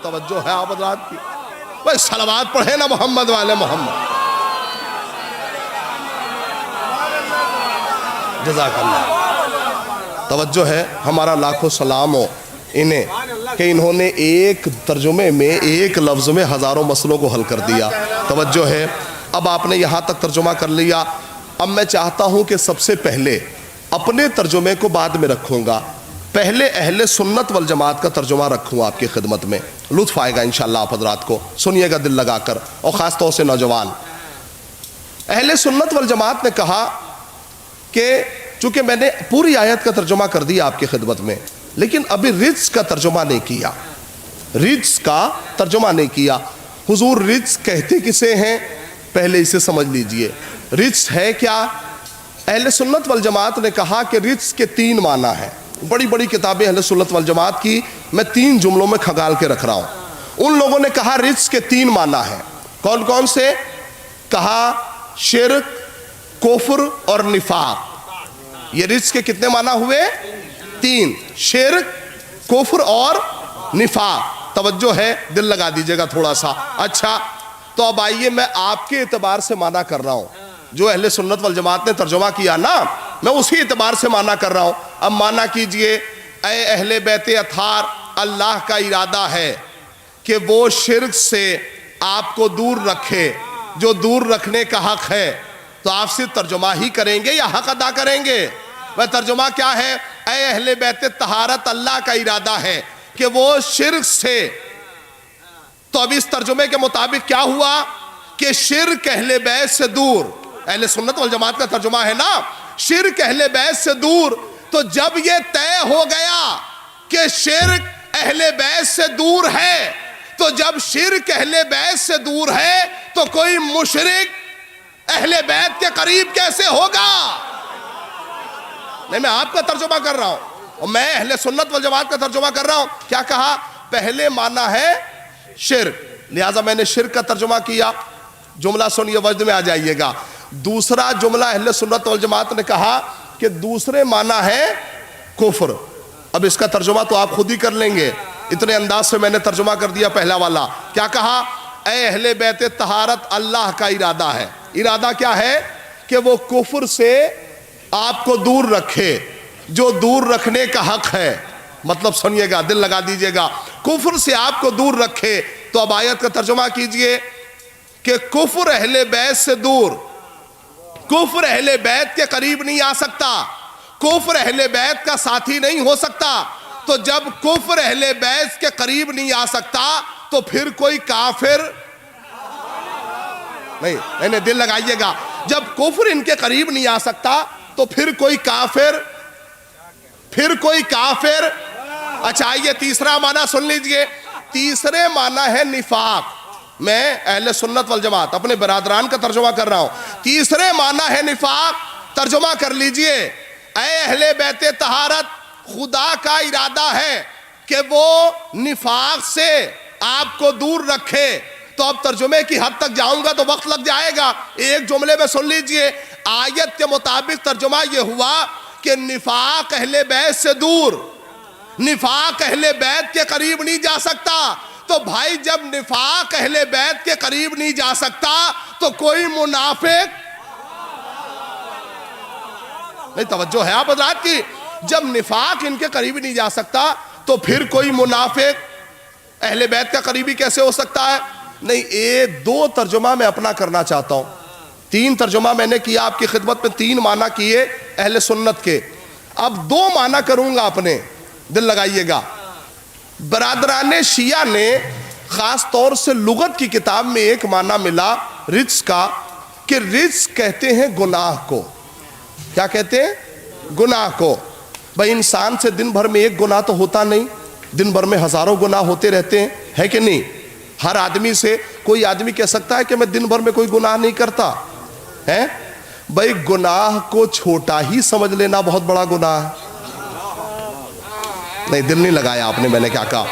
توجہ ہے آپ حضرات کی؟ بھئی صلوات پڑھیں نا محمد والے محمد. جزاک اللہ. توجہ ہے، ہمارا لاکھوں سلام ہو انہیں کہ انہوں نے ایک ترجمے میں، ایک لفظ میں ہزاروں مسئلوں کو حل کر دیا. توجہ ہے، اب آپ نے یہاں تک ترجمہ کر لیا. اب میں چاہتا ہوں کہ سب سے پہلے اپنے ترجمے کو بعد میں رکھوں گا، پہلے اہل سنت والجماعت کا ترجمہ رکھوں آپ کی خدمت میں. لطف آئے گا انشاءاللہ آپ حضرات کو، سنیے گا دل لگا کر، اور خاص طور سے نوجوان. اہل سنت والجماعت نے کہا کہ چونکہ میں نے پوری آیت کا ترجمہ کر دیا آپ کی خدمت میں، لیکن ابھی رجس کا ترجمہ نہیں کیا. رجس کا ترجمہ نہیں کیا. حضور رجس کہتے کسے ہیں؟ پہلے اسے سمجھ لیجئے. رجس ہے کیا؟ اہل سنت والجماعت نے کہا کہ رجس کے 3 معنی ہیں. بڑی بڑی کتابیں اہل سنت والجماعت کی میں 3 جملوں میں کھنگال کے رکھ رہا ہوں. ان لوگوں نے کہا رجس کے 3 معنی ہیں. کون کون سے؟ کہا شرک، کفر اور نفاق. یہ رجس کے کتنے معنی ہوئے؟ 3. شرک، کفر اور نفاق. توجہ ہے، دل لگا دیجئے گا تھوڑا سا. اچھا تو اب آئیے میں آپ کے اعتبار سے معنی کر رہا ہوں. جو اہل سنت والجماعت نے ترجمہ کیا نا، میں اسی اعتبار سے معنی کر رہا ہوں. اب معنی کیجئے، اے اہل بیت اطہار، اللہ کا ارادہ ہے کہ وہ شرک سے آپ کو دور رکھے جو دور رکھنے کا حق ہے. تو آپ صرف ترجمہ ہی کریں گے یا حق ادا کریں گے؟ وہ ترجمہ کیا ہے؟ اے اہل بیت طہارت، اللہ کا ارادہ ہے کہ وہ شرک سے. تو اب اس ترجمے کے مطابق کیا ہوا کہ شرک اہل بیت سے دور. اہل سنت والجماعت کا ترجمہ ہے نا، شرک اہل بیت سے دور. تو جب یہ طے ہو گیا کہ شرک اہل بیت سے دور ہے، تو جب شرک اہل بیت سے دور ہے تو کوئی مشرک اہل بیت کے قریب کیسے ہوگا؟ نہیں، میں آپ کا ترجمہ کر رہا ہوں اور میں اہل سنت والجماعت کا ترجمہ کر رہا ہوں. کیا کہا؟ پہلے معنی ہے شرک، لہٰذا میں نے شرک کا ترجمہ کیا. جملہ سنیے، وجد میں آ جائیے گا. دوسرا جملہ اہل سنت والجماعت نے کہا کہ دوسرے معنی ہے کفر. اب اس کا ترجمہ تو آپ خود ہی کر لیں گے، اتنے انداز سے میں نے ترجمہ کر دیا. پہلا والا کیا کہا؟ اے اہل بیت طہارت، اللہ کا ارادہ ہے. ارادہ کیا ہے؟ کہ وہ کفر سے آپ کو دور رکھے جو دور رکھنے کا حق ہے. مطلب سنیے گا، دل لگا دیجئے گا. کفر سے آپ کو دور رکھے. تو اب آیت کا ترجمہ کیجئے کہ کفر اہل بیت سے دور، کفر اہل بیت کے قریب نہیں آ سکتا، کفر اہل بیت کا ساتھی نہیں ہو سکتا. تو جب کفر اہل بیت کے قریب نہیں آ سکتا تو پھر کوئی کافر نہیں. دل لگائیے گا، جب کفر ان کے قریب نہیں آ سکتا تو پھر کوئی کافر اچھا یہ تیسرا معنی سن لیجئے. تیسرے معنی ہے نفاق. میں اہل سنت والجماعت اپنے برادران کا ترجمہ کر رہا ہوں. تیسرے معنی ہے نفاق. ترجمہ کر لیجئے, اے اہل بیت طہارت, خدا کا ارادہ ہے کہ وہ نفاق سے آپ کو دور رکھے. تو اب ترجمے کی حد تک جاؤں گا تو وقت لگ جائے گا, ایک جملے میں سن لیجئے. آیت کے مطابق ترجمہ یہ ہوا کہ نفاق اہل بیت سے دور, نفاق اہل بیت کے قریب نہیں جا سکتا. تو بھائی جب نفاق اہل بیت کے قریب نہیں جا سکتا تو کوئی منافق نہیں, توجہ ہے آپ حضرات کی, جب نفاق ان کے قریب نہیں جا سکتا تو پھر کوئی منافق اہل بیت کا قریبی کیسے ہو سکتا ہے؟ نہیں, ایک دو ترجمہ میں اپنا کرنا چاہتا ہوں. تین ترجمہ میں نے کیا آپ کی خدمت میں, تین معنی کیے اہل سنت کے. اب دو معنی کروں گا اپنے, دل لگائیے گا. برادران شیعہ نے خاص طور سے لغت کی کتاب میں ایک معنی ملا رجس کا, کہ رجس کہتے ہیں گناہ کو. کیا کہتے ہیں؟ گناہ کو. بھائی انسان سے دن بھر میں ایک گناہ تو ہوتا نہیں, دن بھر میں ہزاروں گناہ ہوتے رہتے ہیں, ہے کہ نہیں؟ ہر آدمی سے کوئی آدمی کہہ سکتا ہے کہ میں دن بھر میں کوئی گناہ نہیں کرتا ہے؟ بھائی گناہ کو چھوٹا ہی سمجھ لینا بہت بڑا گناہ ہے. نہیں, دل نہیں لگایا آپ نے میں نے کیا کہا.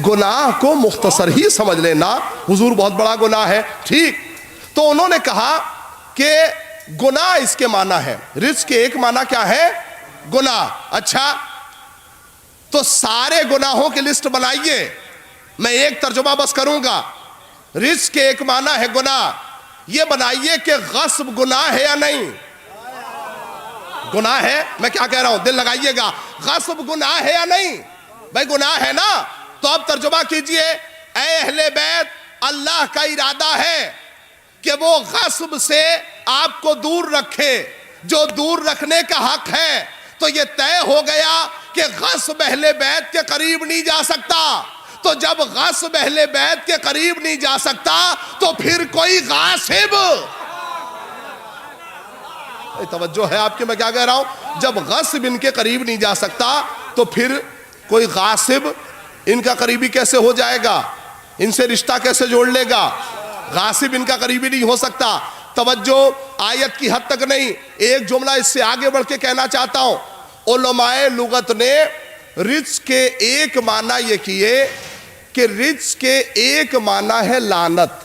گناہ کو مختصر ہی سمجھ لینا حضور بہت بڑا گناہ ہے. ٹھیک, تو انہوں نے کہا کہ گناہ اس کے معنی ہے. رزق کے ایک معنی کیا ہے؟ گناہ. اچھا, تو سارے گناہوں کی لسٹ بنائیے, میں ایک ترجمہ بس کروں گا. رزق کے ایک معنی ہے گناہ, یہ بنائیے کہ غصب گناہ ہے یا نہیں؟ گناہ ہے. میں کیا کہہ رہا ہوں, دل لگائیے گا. غصب گناہ ہے یا نہیں؟ بھائی گناہ ہے نا. تو اب ترجمہ کیجئے, اے اہل بیت, اللہ کا ارادہ ہے کہ وہ غصب سے آپ کو دور رکھے, جو دور رکھنے کا حق ہے. تو یہ طے ہو گیا کہ غصب اہل بیت کے قریب نہیں جا سکتا. تو جب غصب اہل بیت کے قریب نہیں جا سکتا تو پھر کوئی غاصب, توجہ ہے آپ کی میں کیا کہہ رہا ہوں, جب غصب ان کے قریب نہیں جا سکتا تو پھر کوئی غاصب ان کا قریبی کیسے ہو جائے گا؟ ان سے رشتہ کیسے جوڑ لے گا؟ غاصب ان کا قریبی نہیں ہو سکتا. توجہ آیت کی حد تک نہیں, ایک جملہ اس سے آگے بڑھ کے کہنا چاہتا ہوں. علماء لغت نے رجس کے ایک معنی یہ کیے کہ رجس کے ایک معنی ہے لعنت.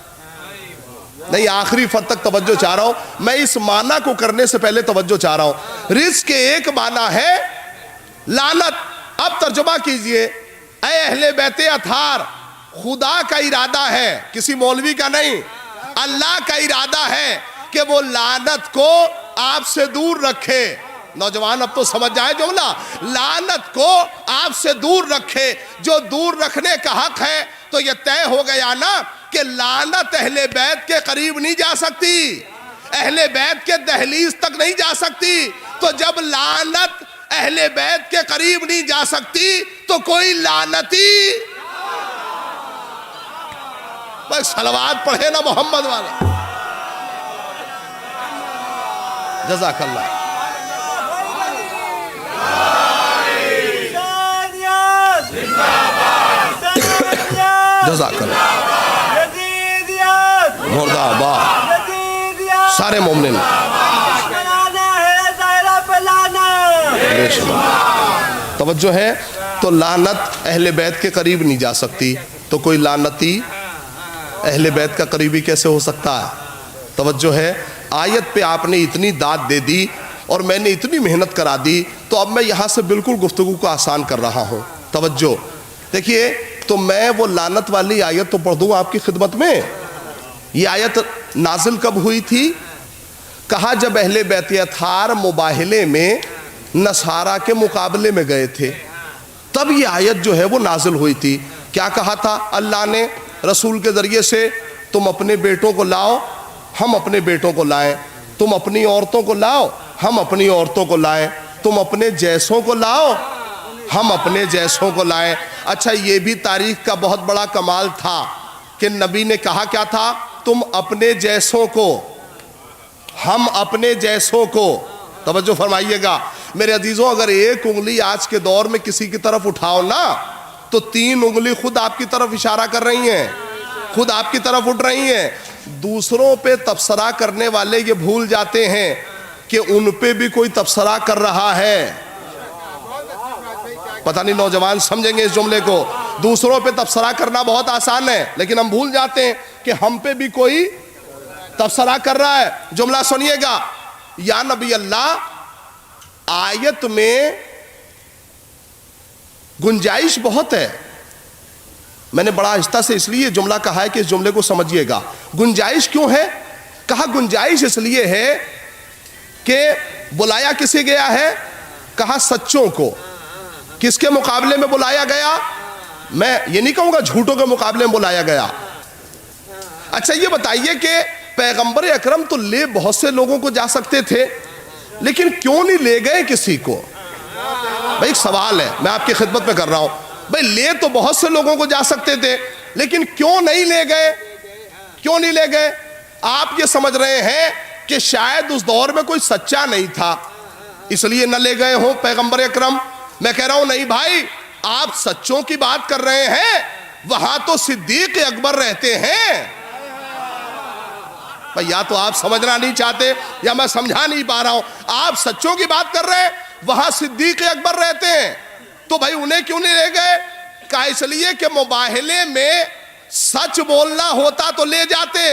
نہیں, آخری فت تک توجہ چاہ رہا ہوں, میں اس معنی کو کرنے سے پہلے توجہ چاہ رہا ہوں. رزق کے ایک معنی ہے لعنت. اب ترجمہ کیجئے, اے اہل بیت اطہار, خدا کا ارادہ ہے, کسی مولوی کا نہیں, اللہ کا ارادہ ہے کہ وہ لعنت کو آپ سے دور رکھے. نوجوان اب تو سمجھ جائے جملہ, لعنت کو آپ سے دور رکھے, جو دور رکھنے کا حق ہے. تو یہ طے ہو گیا نا کہ لعنت اہل بیت کے قریب نہیں جا سکتی, اہل بیت کے دہلیز تک نہیں جا سکتی. تو جب لعنت اہل بیت کے قریب نہیں جا سکتی تو کوئی لعنتی, بس صلوات پڑھے نا محمد والا. جزاک اللہ. جزاک اللہ. مرد آباد سارے مومنین. توجہ ہے. تو لعنت اہل بیت کے قریب نہیں جا سکتی تو کوئی لعنتی اہل بیت کا قریبی کیسے ہو سکتا ہے؟ توجہ ہے. آیت پہ آپ نے اتنی داد دے دی اور میں نے اتنی محنت کرا دی, تو اب میں یہاں سے بالکل گفتگو کو آسان کر رہا ہوں. توجہ دیکھیے, تو میں وہ لعنت والی آیت تو پڑھ دوں آپ کی خدمت میں. یہ آیت نازل کب ہوئی تھی؟ کہا جب اہل بیت اطہار مباہلے میں نصارہ کے مقابلے میں گئے تھے, تب یہ آیت جو ہے وہ نازل ہوئی تھی. کیا کہا تھا اللہ نے رسول کے ذریعے سے؟ تم اپنے بیٹوں کو لاؤ, ہم اپنے بیٹوں کو لائیں. تم اپنی عورتوں کو لاؤ, ہم اپنی عورتوں کو لائیں. تم اپنے جیسوں کو لاؤ, ہم اپنے جیسوں کو لائیں. اچھا, یہ بھی تاریخ کا بہت بڑا کمال تھا کہ نبی نے کہا کیا تھا؟ تم اپنے جیسوں کو, ہم اپنے جیسوں کو. توجہ فرمائیے گا میرے عزیزوں، اگر ایک انگلی آج کے دور میں کسی کی طرف اٹھاؤ نا تو 3 انگلی خود آپ کی طرف اشارہ کر رہی ہیں، خود آپ کی طرف اٹھ رہی ہیں۔ دوسروں پہ تبصرہ کرنے والے یہ بھول جاتے ہیں کہ ان پہ بھی کوئی تبصرہ کر رہا ہے۔ پتہ نہیں نوجوان سمجھیں گے اس جملے کو۔ دوسروں پہ تبصرہ کرنا بہت آسان ہے، لیکن ہم بھول جاتے ہیں کہ ہم پہ بھی کوئی تبصرہ کر رہا ہے۔ جملہ سنیے گا، یا نبی اللہ، آیت میں گنجائش بہت ہے۔ میں نے بڑا آہستہ سے اس لیے جملہ کہا ہے کہ اس جملے کو سمجھیے گا۔ گنجائش کیوں ہے؟ کہا گنجائش اس لیے ہے کہ بلایا کسے گیا ہے؟ کہا سچوں کو۔ کس کے مقابلے میں بلایا گیا؟ میں یہ نہیں کہوں گا جھوٹوں کے مقابلے میں بلایا گیا۔ اچھا یہ بتائیے کہ پیغمبر اکرم تو لے بہت سے لوگوں کو جا سکتے تھے، لیکن کیوں نہیں لے گئے کسی کو؟ بھائی ایک سوال ہے، میں آپ کی خدمت میں کر رہا ہوں۔ بھائی لے تو بہت سے لوگوں کو جا سکتے تھے، لیکن کیوں نہیں لے گئے؟ کیوں نہیں لے گئے؟ آپ یہ سمجھ رہے ہیں کہ شاید اس دور میں کوئی سچا نہیں تھا اس لیے نہ لے گئے ہوں پیغمبر اکرم۔ میں کہہ رہا ہوں نہیں بھائی، آپ سچوں کی بات کر رہے ہیں، وہاں تو صدیق اکبر رہتے ہیں۔ یا تو آپ سمجھنا نہیں چاہتے یا میں سمجھا نہیں پا رہا ہوں۔ آپ سچوں کی بات کر رہے ہیں، وہاں صدیق اکبر رہتے ہیں، تو بھائی انہیں کیوں نہیں لے گئے؟ کہا اس لیے کہ مباہلے میں سچ بولنا ہوتا تو لے جاتے۔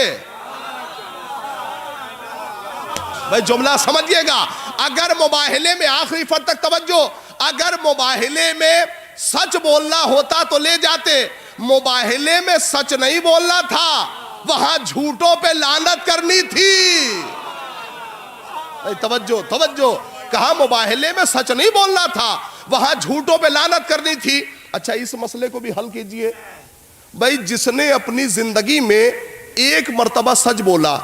بھائی جملہ سمجھیے گا، اگر مباہلے میں، آخری فرد تک توجہ، اگر مباہلے میں سچ بولنا ہوتا تو لے جاتے۔ مباہلے میں سچ نہیں بولنا تھا، وہاں جھوٹوں پہ لعنت کرنی تھی۔ توجہ توجہ، کہا مباہلے میں سچ نہیں بولنا تھا، وہاں جھوٹوں پہ لعنت کرنی تھی۔ اچھا اس مسئلے کو بھی حل کیجئے۔ بھائی جس نے اپنی زندگی میں ایک مرتبہ سچ بولا،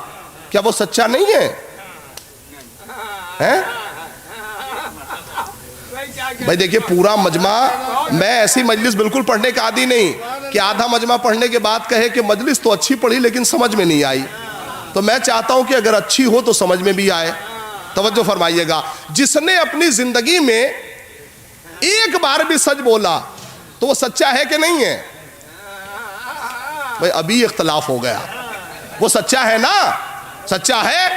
کیا وہ سچا نہیں ہے؟ بھائی دیکھیے پورا مجمع، میں ایسی مجلس بالکل پڑھنے کا عادی نہیں کہ آدھا مجمع پڑھنے کے بعد کہے کہ مجلس تو اچھی پڑھی لیکن سمجھ میں نہیں آئی۔ تو میں چاہتا ہوں کہ اگر اچھی ہو تو سمجھ میں بھی آئے۔ توجہ فرمائیے گا، جس نے اپنی زندگی میں ایک بار بھی سچ بولا تو وہ سچا ہے کہ نہیں ہے؟ بھائی ابھی اختلاف ہو گیا، وہ سچا ہے نا؟ سچا ہے۔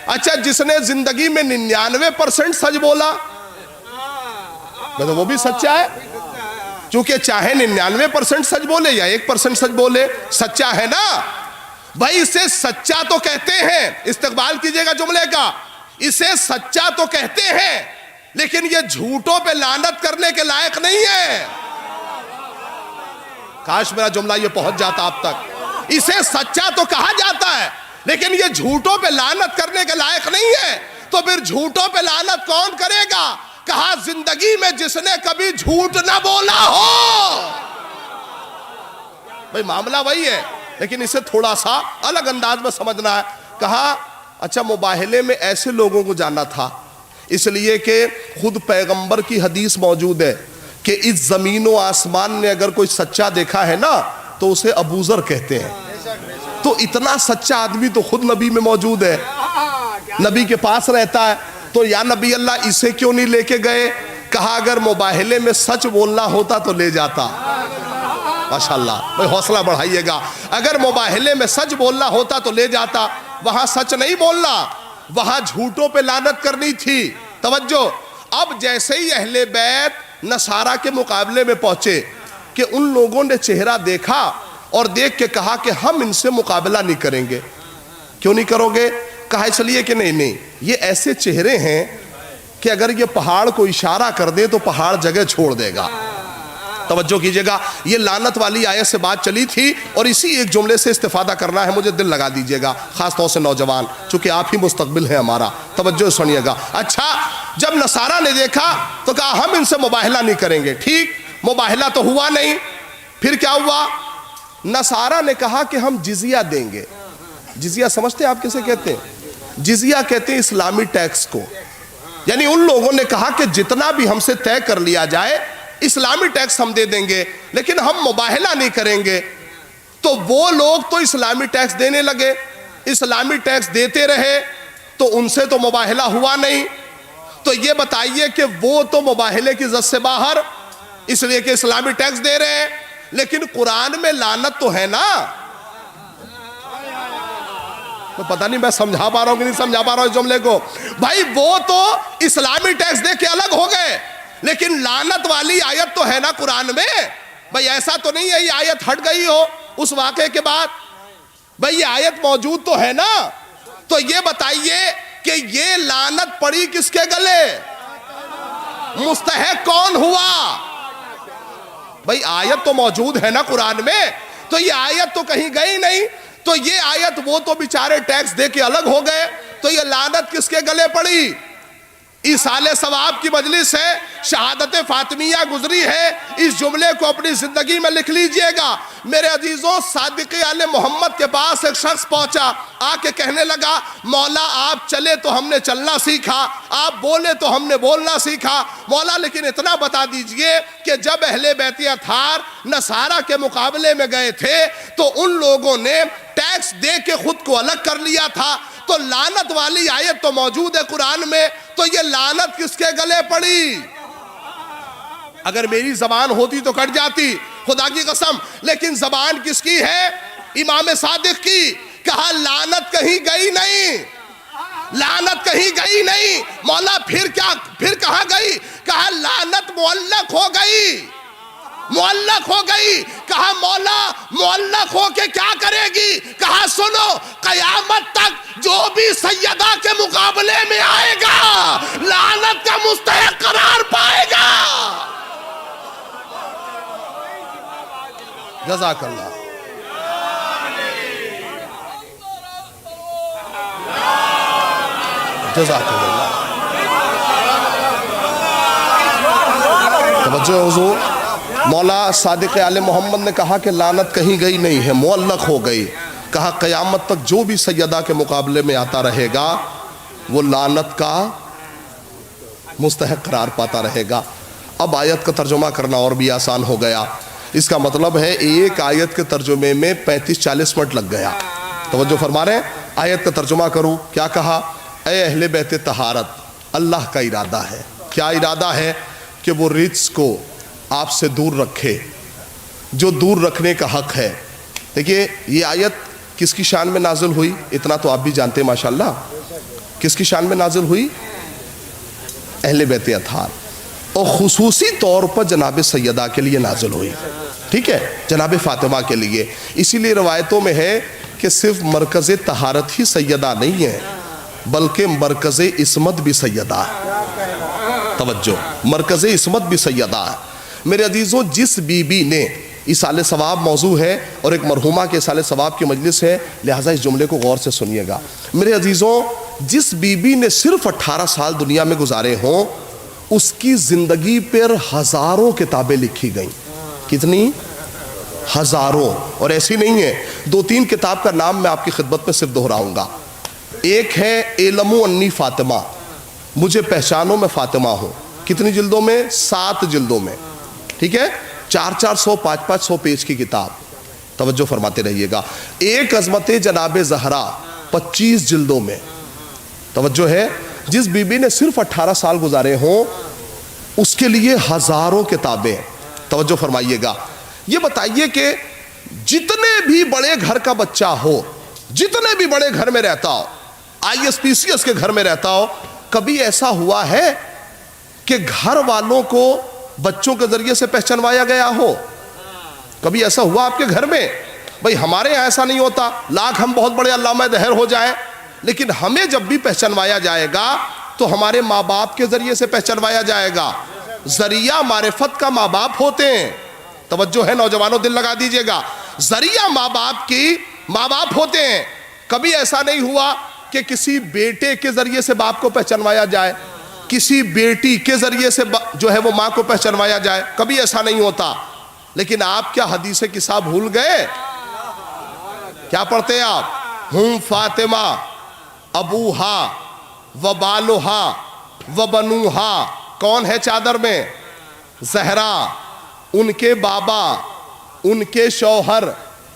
اچھا جس نے زندگی میں 99% سچ بولا وہ بھی سچا ہے، چونکہ چاہے 99% سچ بولے یا 1% سچ بولے سچا ہے نا؟ بھائی اسے سچا تو کہتے ہیں، استقبال کیجئے گا جملے کا، اسے سچا تو کہتے ہیں لیکن یہ جھوٹوں پہ لعنت کرنے کے لائق نہیں ہے۔ کاش میرا جملہ یہ پہنچ جاتا آپ تک۔ اسے سچا تو کہا جاتا ہے لیکن یہ جھوٹوں پہ لعنت کرنے کے لائق نہیں ہے، تو پھر جھوٹوں پہ لعنت کون کرے گا؟ کہا زندگی میں جس نے کبھی جھوٹ نہ بولا ہو۔ بھئی معاملہ وہی ہے لیکن اسے تھوڑا سا الگ انداز میں سمجھنا ہے۔ کہا اچھا مباہلے میں ایسے لوگوں کو جانا تھا اس لیے کہ خود پیغمبر کی حدیث موجود ہے کہ اس زمین و آسمان نے اگر کوئی سچا دیکھا ہے نا تو اسے ابو ذر کہتے ہیں۔ تو اتنا سچا آدمی تو خود نبی میں موجود ہے، نبی کے پاس رہتا ہے، تو یا نبی اللہ اسے کیوں نہیں لے کے گئے؟ کہا اگر مباہلے میں سچ بولنا ہوتا تو لے جاتا۔ ماشاءاللہ بھئی حوصلہ بڑھائیے گا، اگر مباہلے میں سچ بولنا ہوتا تو لے جاتا، وہاں سچ نہیں بولنا، وہاں جھوٹوں پہ لعنت کرنی تھی۔ توجہ، اب جیسے ہی اہل بیت نصارہ کے مقابلے میں پہنچے کہ ان لوگوں نے چہرہ دیکھا اور دیکھ کے کہا کہ ہم ان سے مقابلہ نہیں کریں گے۔ کیوں نہیں کرو گے؟ کہا اس لیے کہ نہیں یہ ایسے چہرے ہیں کہ اگر یہ پہاڑ کو اشارہ کر دے تو پہاڑ جگہ چھوڑ دے گا۔ توجہ کیجئے گا، یہ لعنت والی آیت سے بات چلی تھی اور اسی ایک جملے سے استفادہ کرنا ہے، مجھے دل لگا دیجئے گا، خاص طور سے نوجوان، چونکہ آپ ہی مستقبل ہیں ہمارا۔ توجہ سنیے گا۔ اچھا جب نصارہ نے دیکھا تو کہا ہم ان سے مباہلہ نہیں کریں گے۔ ٹھیک، مباہلہ تو ہوا نہیں، پھر کیا ہوا؟ نصارہ نے کہا کہ ہم جزیہ دیں گے۔ جزیہ سمجھتے ہیں آپ کسے کہتے ہیں؟ جزیہ کہتے ہیں اسلامی ٹیکس کو، یعنی ان لوگوں نے کہا کہ جتنا بھی ہم سے طے کر لیا جائے اسلامی ٹیکس ہم دے دیں گے لیکن ہم مباہلہ نہیں کریں گے۔ تو وہ لوگ تو اسلامی ٹیکس دینے لگے، اسلامی ٹیکس دیتے رہے، تو ان سے تو مباہلہ ہوا نہیں۔ تو یہ بتائیے کہ وہ تو مباہلے کی زد سے باہر، اس لیے کہ اسلامی ٹیکس دے رہے ہیں، لیکن قرآن میں لعنت تو ہے نا۔ پتہ نہیں میں سمجھا پا رہا ہوں کہ نہیں سمجھا پا رہا ہوں اس جملے کو۔ بھائی وہ تو اسلامی ٹیکس دے کے الگ ہو گئے، لیکن لعنت والی آیت تو ہے نا قرآن میں۔ بھائی ایسا تو نہیں ہے یہ آیت ہٹ گئی ہو اس واقعے کے بعد، بھائی یہ آیت موجود تو ہے نا۔ تو یہ بتائیے کہ یہ لعنت پڑی کس کے گلے؟ مستحق کون ہوا؟ بھئی آیت تو موجود ہے نا قرآن میں، تو یہ آیت تو کہیں گئی نہیں، تو یہ آیت وہ تو بیچارے ٹیکس دے کے الگ ہو گئے، تو یہ لعنت کس کے گلے پڑی؟ ایصال ثواب کی مجلس ہے، شہادت فاطمیہ گزری ہے، اس جملے کو اپنی زندگی میں لکھ لیجئے گا۔ میرے عزیزوں، صادق آل محمد کے پاس ایک شخص پہنچا، آ کے کہنے لگا مولا آپ چلے تو ہم نے چلنا سیکھا، آپ بولے تو ہم نے بولنا سیکھا، مولا لیکن اتنا بتا دیجئے کہ جب اہل بیت اطہار نصارہ کے مقابلے میں گئے تھے تو ان لوگوں نے ٹیکس دے کے خود کو الگ کر لیا تھا، تو لعنت والی آیت تو موجود ہے قرآن میں، تو یہ لعنت کس کے گلے پڑی؟ اگر میری زبان ہوتی تو کٹ جاتی خدا کی قسم، لیکن زبان کس کی ہے؟ امام صادق کی۔ کہا لعنت کہیں گئی نہیں، لعنت کہیں گئی نہیں۔ مولا پھر کہاں گئی؟ کہا لعنت معلق ہو گئی، معلق ہو گئی۔ کہا مولا معلق ہو کے کیا کرے گی؟ کہا سنو، قیامت تک جو بھی سیدہ کے مقابلے میں آئے گا لعنت کا مستحق قرار پائے گا۔ جزاک اللہ۔ جزاک اللہ۔ توجہ حضور، مولا صادق آل محمد نے کہا کہ لعنت کہیں گئی نہیں ہے، معلق ہو گئی۔ کہا قیامت تک جو بھی سیدہ کے مقابلے میں آتا رہے گا وہ لعنت کا مستحق قرار پاتا رہے گا۔ اب آیت کا ترجمہ کرنا اور بھی آسان ہو گیا۔ اس کا مطلب ہے ایک آیت کے ترجمے میں 35-40 منٹ لگ گیا۔ توجہ فرما رہے ہیں؟ آیت کا ترجمہ کروں، کیا کہا؟ اے اہل بیت طہارت، اللہ کا ارادہ ہے۔ کیا ارادہ ہے؟ کہ وہ رجس کو آپ سے دور رکھے جو دور رکھنے کا حق ہے۔ دیکھیے یہ آیت کس کی شان میں نازل ہوئی؟ اتنا تو آپ بھی جانتے ہیں ماشاءاللہ۔ کس کی شان میں نازل ہوئی؟ اہل بیت اطہار، اور خصوصی طور پر جناب سیدہ کے لیے نازل ہوئی، ٹھیک ہے، جناب فاطمہ کے لیے۔ اسی لیے روایتوں میں ہے کہ صرف مرکز طہارت ہی سیدہ نہیں ہے بلکہ مرکز عصمت بھی سیدہ ہے۔ توجہ، مرکز عصمت بھی سیدہ ہے۔ میرے عزیزوں، جس بی بی نے ایصال ثواب موضوع ہے اور ایک مرحومہ کے ایصال ثواب کی مجلس ہے، لہٰذا اس جملے کو غور سے سنیے گا۔ میرے عزیزوں، جس بی بی نے صرف 18 سال دنیا میں گزارے ہوں اس کی زندگی پر ہزاروں کتابیں لکھی گئیں۔ کتنی؟ ہزاروں۔ اور ایسی نہیں ہے، 2-3 کتاب کا نام میں آپ کی خدمت میں صرف دہراؤں گا۔ ایک ہے اعلموا انی فاطمہ، مجھے پہچانو میں فاطمہ ہوں۔ کتنی جلدوں میں؟ 7 جلدوں میں، ٹھیک ہے، 400-400 500 پیج کی کتاب۔ توجہ فرماتے رہیے گا۔ ایک عظمت جناب زہرا 25 جلدوں میں۔ توجہ ہے، جس بی بی نے صرف 18 سال گزارے ہوں اس کے لیے ہزاروں کتابیں۔ توجہ فرمائیے گا۔ یہ بتائیے کہ جتنے بھی بڑے گھر کا بچہ ہو، جتنے بھی بڑے گھر میں رہتا ہو، ISPCS کے گھر میں رہتا ہو، کبھی ایسا ہوا ہے کہ گھر والوں کو بچوں کے ذریعے سے پہچانوایا گیا ہو؟ کبھی ایسا ہوا آپ کے گھر میں؟ بھئی ہمارے یہاں ایسا نہیں ہوتا، لاکھ ہم بہت بڑے علامہ دہر ہو جائیں، لیکن ہمیں جب بھی پہچانوایا جائے گا تو ہمارے ماں باپ کے ذریعے سے پہچانوایا جائے گا۔ ذریعہ معرفت کا ماں باپ ہوتے ہیں۔ توجہ ہے نوجوانوں، دل لگا دیجئے گا، ذریعہ ماں باپ ہوتے ہیں۔ کبھی ایسا نہیں ہوا کہ کسی بیٹے کے ذریعے سے باپ کو پہچانوایا جائے، کسی بیٹی کے ذریعے سے جو ہے وہ ماں کو پہچانوایا جائے، کبھی ایسا نہیں ہوتا۔ لیکن آپ کیا حدیث قصہ بھول گئے؟ کیا پڑھتے ہیں آپ؟ ہم فاطمہ ابوہا و بالوہا و بنوہا، کون ہے چادر میں؟ زہرا، ان کے بابا، ان کے شوہر،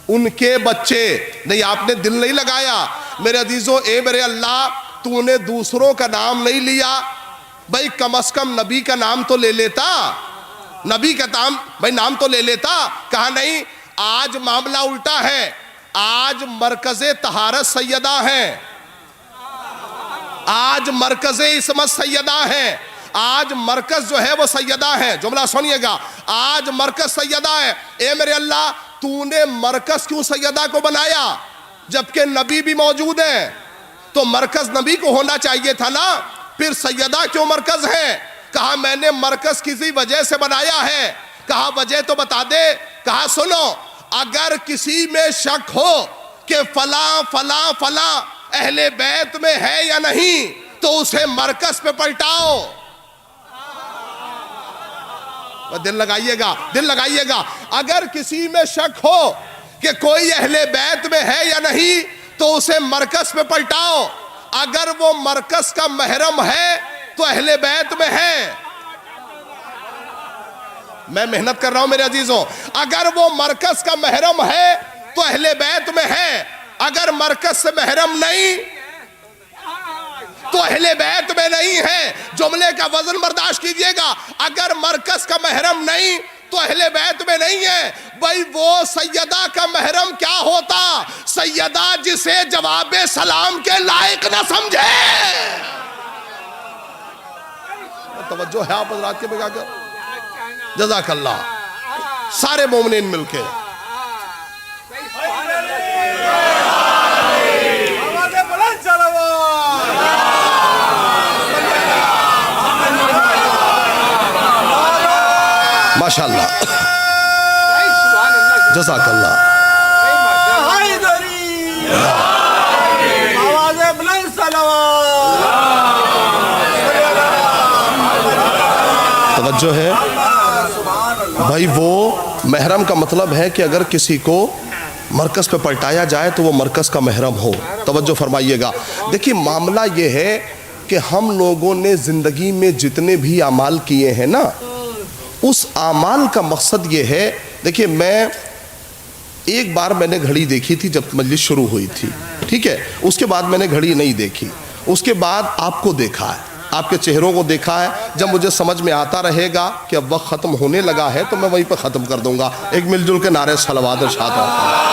ان کے بچے۔ نہیں، آپ نے دل نہیں لگایا۔ میرے عزیزوں، اے میرے اللہ، تو نے دوسروں کا نام نہیں لیا، بھائی کم از کم نبی کا نام تو لے لیتا، نبی کا نام تو لے لیتا. کہا نہیں، آج معاملہ الٹا ہے. آج مرکز طہارت سیدہ ہیں، آج مرکز عصمت سیدہ ہیں، آج مرکز جو ہے وہ سیدہ ہیں. جملہ سنیے گا، آج مرکز سیدہ ہے. اے میرے اللہ، تو نے مرکز کیوں سیدہ کو بنایا جبکہ نبی بھی موجود ہیں؟ تو مرکز نبی کو ہونا چاہیے تھا نا. پھر سیدہ کیوں مرکز ہے؟ کہا میں نے مرکز کسی وجہ سے بنایا ہے. کہا وجہ تو بتا دے. کہا سنو، اگر کسی میں شک ہو کہ فلاں فلاں فلاں اہل بیت میں ہے یا نہیں تو اسے مرکز پہ پلٹاؤ. دل لگائیے گا، دل لگائیے گا. اگر کسی میں شک ہو کہ کوئی اہل بیت میں ہے یا نہیں تو اسے مرکز پہ پلٹاؤ. اگر وہ مرکز کا محرم ہے تو اہل بیت میں ہے. میں محنت کر رہا ہوں میرے عزیزوں. اگر وہ مرکز کا محرم ہے تو اہل بیت میں ہے. اگر مرکز سے محرم نہیں تو اہل بیت میں نہیں ہے. جملے کا وزن برداشت کیجئے گا. اگر مرکز کا محرم نہیں تو اہل بیت میں نہیں ہے. بھئی وہ سیدہ کا محرم کیا ہوتا؟ سیدہ جسے جواب سلام کے لائق نہ سمجھے. توجہ ہے آپ حضرات کے بگا کر؟ جزاک اللہ. سارے مومنین مل کے ماشاءاللہ، جزاک اللہ. توجہ ہے بھائی. وہ محرم کا مطلب ہے کہ اگر کسی کو مرکز پہ پلٹایا جائے تو وہ مرکز کا محرم ہو. توجہ فرمائیے گا. دیکھیے معاملہ یہ ہے کہ ہم لوگوں نے زندگی میں جتنے بھی اعمال کیے ہیں نا، اس اعمال کا مقصد یہ ہے. دیکھیے میں ایک بار میں نے گھڑی دیکھی تھی جب مجلس شروع ہوئی تھی، ٹھیک ہے. اس کے بعد میں نے گھڑی نہیں دیکھی. اس کے بعد آپ کو دیکھا ہے، آپ کے چہروں کو دیکھا ہے. جب مجھے سمجھ میں آتا رہے گا کہ اب وقت ختم ہونے لگا ہے تو میں وہیں پہ ختم کر دوں گا. ایک مل جل کے نعرے صلوات ارشاد ہوتا.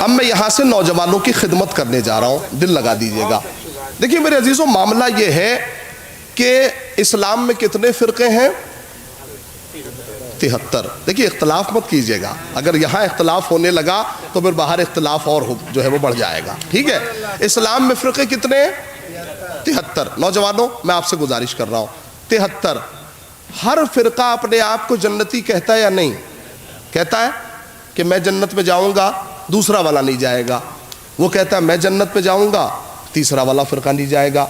اب میں یہاں سے نوجوانوں کی خدمت کرنے جا رہا ہوں، دل لگا دیجئے گا. دیکھیے میرے عزیزوں، معاملہ یہ ہے کہ اسلام میں کتنے فرقے ہیں؟ 73. دیکھیے اختلاف مت کیجئے گا. اگر یہاں اختلاف ہونے لگا تو پھر باہر اختلاف اور جو ہے وہ بڑھ جائے گا. ٹھیک ہے. اسلام میں فرقے کتنے؟ 73. نوجوانوں میں آپ سے گزارش کر رہا ہوں، 73. ہر فرقہ اپنے آپ کو جنتی کہتا ہے یا نہیں کہتا ہے؟ کہ میں جنت میں جاؤں گا، دوسرا والا نہیں جائے گا. وہ کہتا ہے میں جنت پہ جاؤں گا، تیسرا والا فرقہ نہیں جائے گا.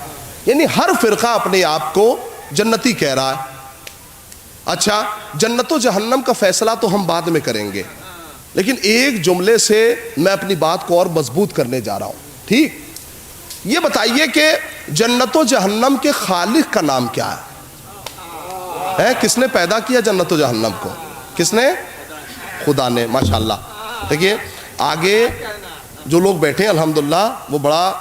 یعنی ہر فرقہ اپنے آپ کو جنتی کہہ رہا ہے. اچھا، جنت و جہنم کا فیصلہ تو ہم بعد میں کریں گے، لیکن ایک جملے سے میں اپنی بات کو اور مضبوط کرنے جا رہا ہوں. ٹھیک، یہ بتائیے کہ جنت و جہنم کے خالق کا نام کیا ہے؟ کس نے پیدا کیا جنت و جہنم کو؟ کس نے؟ خدا نے. ماشاءاللہ. دیکھیے آگے جو لوگ بیٹھے ہیں الحمدللہ وہ بڑا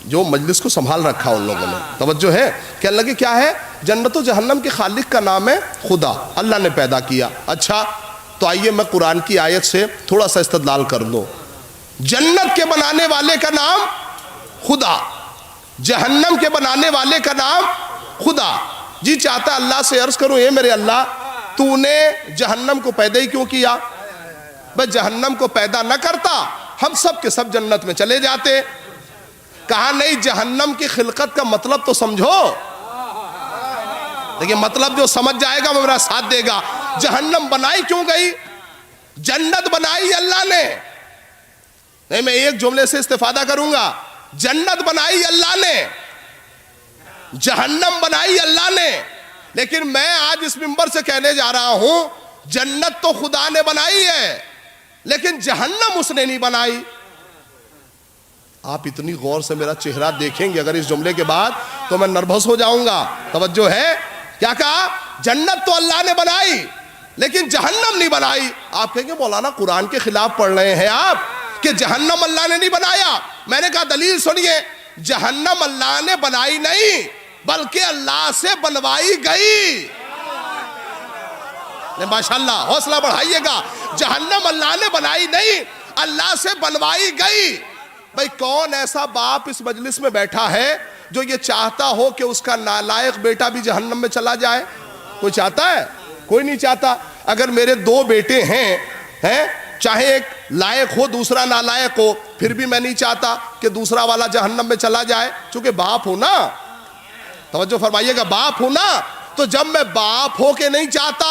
جو مجلس کو سنبھال رکھا ان لوگوں نے. توجہ ہے. کہنے لگے کیا ہے؟ جنت و جہنم کے خالق کا نام ہے خدا، اللہ نے پیدا کیا. اچھا تو آئیے میں قرآن کی آیت سے تھوڑا سا استدلال کر دوں. جنت کے بنانے والے کا نام خدا، جہنم کے بنانے والے کا نام خدا. جی چاہتا اللہ سے عرض کروں، اے میرے اللہ تو نے جہنم کو پیدا ہی کیوں کیا؟ بس جہنم کو پیدا نہ کرتا ہم سب کے سب جنت میں چلے جاتے. کہا نہیں، جہنم کی خلقت کا مطلب تو سمجھو. دیکھیں مطلب جو سمجھ جائے گا وہ میرا ساتھ دے گا. جہنم بنائی کیوں گئی؟ جنت بنائی اللہ نے. نہیں، میں ایک جملے سے استفادہ کروں گا. جنت بنائی اللہ نے، جہنم بنائی اللہ نے. لیکن میں آج اس منبر سے کہنے جا رہا ہوں جنت تو خدا نے بنائی ہے لیکن جہنم اس نے نہیں بنائی. آپ اتنی غور سے میرا چہرہ دیکھیں گے اگر اس جملے کے بعد تو میں نربھس ہو جاؤں گا. توجہ ہے. کیا کہا؟ جنت تو اللہ نے بنائی لیکن جہنم نہیں بنائی. آپ کہیں گے مولانا قرآن کے خلاف پڑھ رہے ہیں آپ، کہ جہنم اللہ نے نہیں بنایا. میں نے کہا دلیل سنیے, جہنم اللہ نے بنائی نہیں بلکہ اللہ سے بنوائی گئی. ماشاءاللہ حوصلہ بڑھائیے گا. جہنم اللہ نے بنائی نہیں, اللہ سے بنوائی گئی. بھئی کون ایسا باپ اس مجلس میں بیٹھا ہے جو یہ چاہتا ہو کہ اس کا نالائق بیٹا بھی جہنم میں چلا جائے؟ کوئی چاہتا ہے؟ کوئی نہیں چاہتا. اگر میرے 2 بیٹے ہیں, چاہے ایک لائق ہو دوسرا نالائق ہو, پھر بھی میں نہیں چاہتا کہ دوسرا والا جہنم میں چلا جائے, چونکہ باپ ہوں نا. توجہ فرمائیے گا, باپ ہوں نا. تو جب میں باپ ہو کے نہیں چاہتا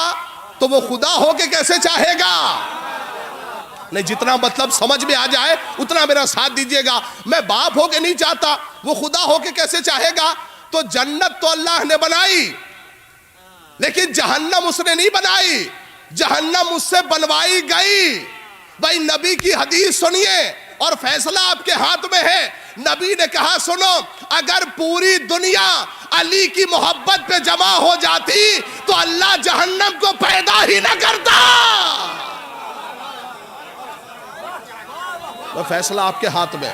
تو وہ خدا ہو کے کیسے چاہے گا؟ نہیں, جتنا مطلب سمجھ میں آ جائے اتنا میرا ساتھ دیجئے گا. میں باپ ہو کے نہیں چاہتا, وہ خدا ہو کے کیسے چاہے گا؟ تو جنت تو اللہ نے بنائی لیکن جہنم اس نے نہیں بنائی, جہنم اس سے بنوائی گئی. بھائی نبی کی حدیث سنیے اور فیصلہ آپ کے ہاتھ میں ہے. نبی نے کہا سنو, اگر پوری دنیا علی کی محبت پہ جمع ہو جاتی تو اللہ جہنم کو پیدا ہی نہ کرتا. وہ فیصلہ آپ کے ہاتھ میں.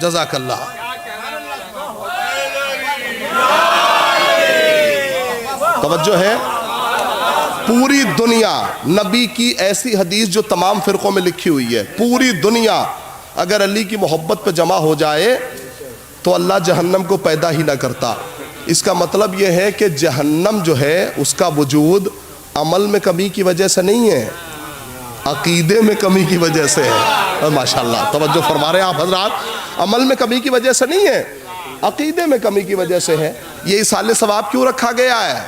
جزاک اللہ. توجہ ہے, پوری دنیا, نبی کی ایسی حدیث جو تمام فرقوں میں لکھی ہوئی ہے, پوری دنیا اگر علی کی محبت پہ جمع ہو جائے تو اللہ جہنم کو پیدا ہی نہ کرتا. اس کا مطلب یہ ہے کہ جہنم جو ہے اس کا وجود عمل میں کمی کی وجہ سے نہیں ہے, عقیدے میں کمی کی وجہ سے ہے. ماشاءاللہ توجہ فرما رہے ہیں آپ حضرات. عمل میں کمی کی وجہ سے نہیں ہے, عقیدے میں کمی کی وجہ سے ہے. یہ ایصال ثواب کیوں رکھا گیا ہے؟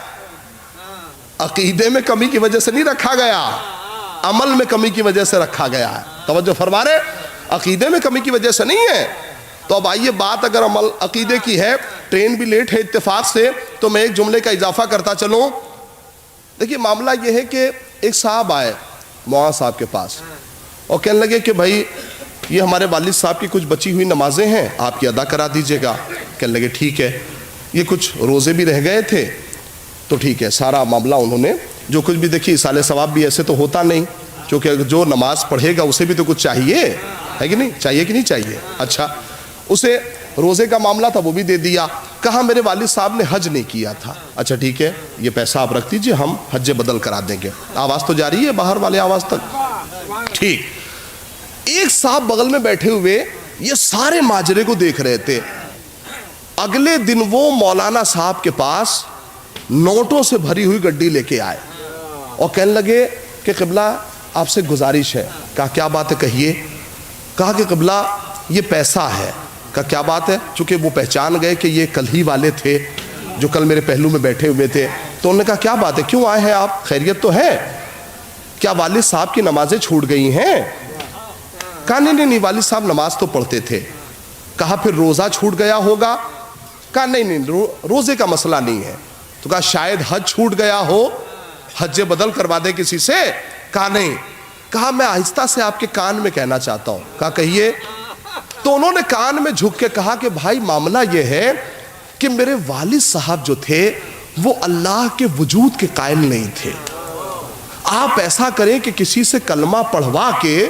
عقیدے میں کمی کی وجہ سے نہیں رکھا گیا, عمل میں کمی کی وجہ سے رکھا گیا ہے. توجہ فرما رہے, عقیدے میں کمی کی وجہ سے نہیں ہے. تو اب آئیے, بات اگر عمل عقیدے کی ہے, ٹرین بھی لیٹ ہے اتفاق سے, تو میں ایک جملے کا اضافہ کرتا چلوں. دیکھیے معاملہ یہ ہے کہ ایک صاحب آئے معاذ صاحب کے پاس اور کہنے لگے کہ بھائی یہ ہمارے والد صاحب کی کچھ بچی ہوئی نمازیں ہیں, آپ کی ادا کرا دیجئے گا. کہنے لگے ٹھیک ہے. یہ کچھ روزے بھی رہ گئے تھے تو ٹھیک ہے, سارا معاملہ انہوں نے جو کچھ بھی, دیکھیے ایصال ثواب بھی ایسے تو ہوتا نہیں, کیونکہ جو نماز پڑھے گا اسے بھی تو کچھ چاہیے, ہے کہ نہیں, چاہیے کہ نہیں چاہیے. اچھا, اسے روزے کا معاملہ تھا وہ بھی دے دیا. کہا میرے والد صاحب نے حج نہیں کیا تھا. اچھا ٹھیک ہے, یہ پیسہ آپ رکھ دیجئے, ہم حج بدل کرا دیں گے. آواز تو جاری ہے باہر والے آواز تک, ٹھیک. ایک صاحب بغل میں بیٹھے ہوئے یہ سارے ماجرے کو دیکھ رہے تھے. اگلے دن وہ مولانا صاحب کے پاس نوٹوں سے بھری ہوئی گڈی لے کے آئے اور کہنے لگے کہ قبلہ آپ سے گزارش ہے. کہا کیا بات ہے کہیے. کہا کہ قبلہ یہ پیسہ ہے. کہا کیا بات ہے. چونکہ وہ پہچان گئے کہ یہ کل ہی والے تھے جو کل میرے پہلو میں بیٹھے ہوئے تھے, تو انہوں نے کہا کیا بات ہے, کیوں آئے ہیں آپ, خیریت تو ہے, کیا والد صاحب کی نمازیں چھوٹ گئی ہیں؟ کہا نہیں, والد صاحب نماز تو پڑھتے تھے. کہا پھر روزہ چھوٹ گیا ہوگا. کہا نہیں, روزے کا مسئلہ نہیں ہے. تو کہا شاید حج چھوٹ گیا ہو, حج بدل کروا دے کسی سے. کہا نہیں. کہا میں آہستہ سے آپ کے کان میں کہنا چاہتا ہوں. کہا کہیے. تو انہوں نے کان میں جھک کے کہا کہ بھائی معاملہ یہ ہے کہ میرے والد صاحب جو تھے وہ اللہ کے وجود کے قائل نہیں تھے. آپ ایسا کریں کہ کسی سے کلمہ پڑھوا کے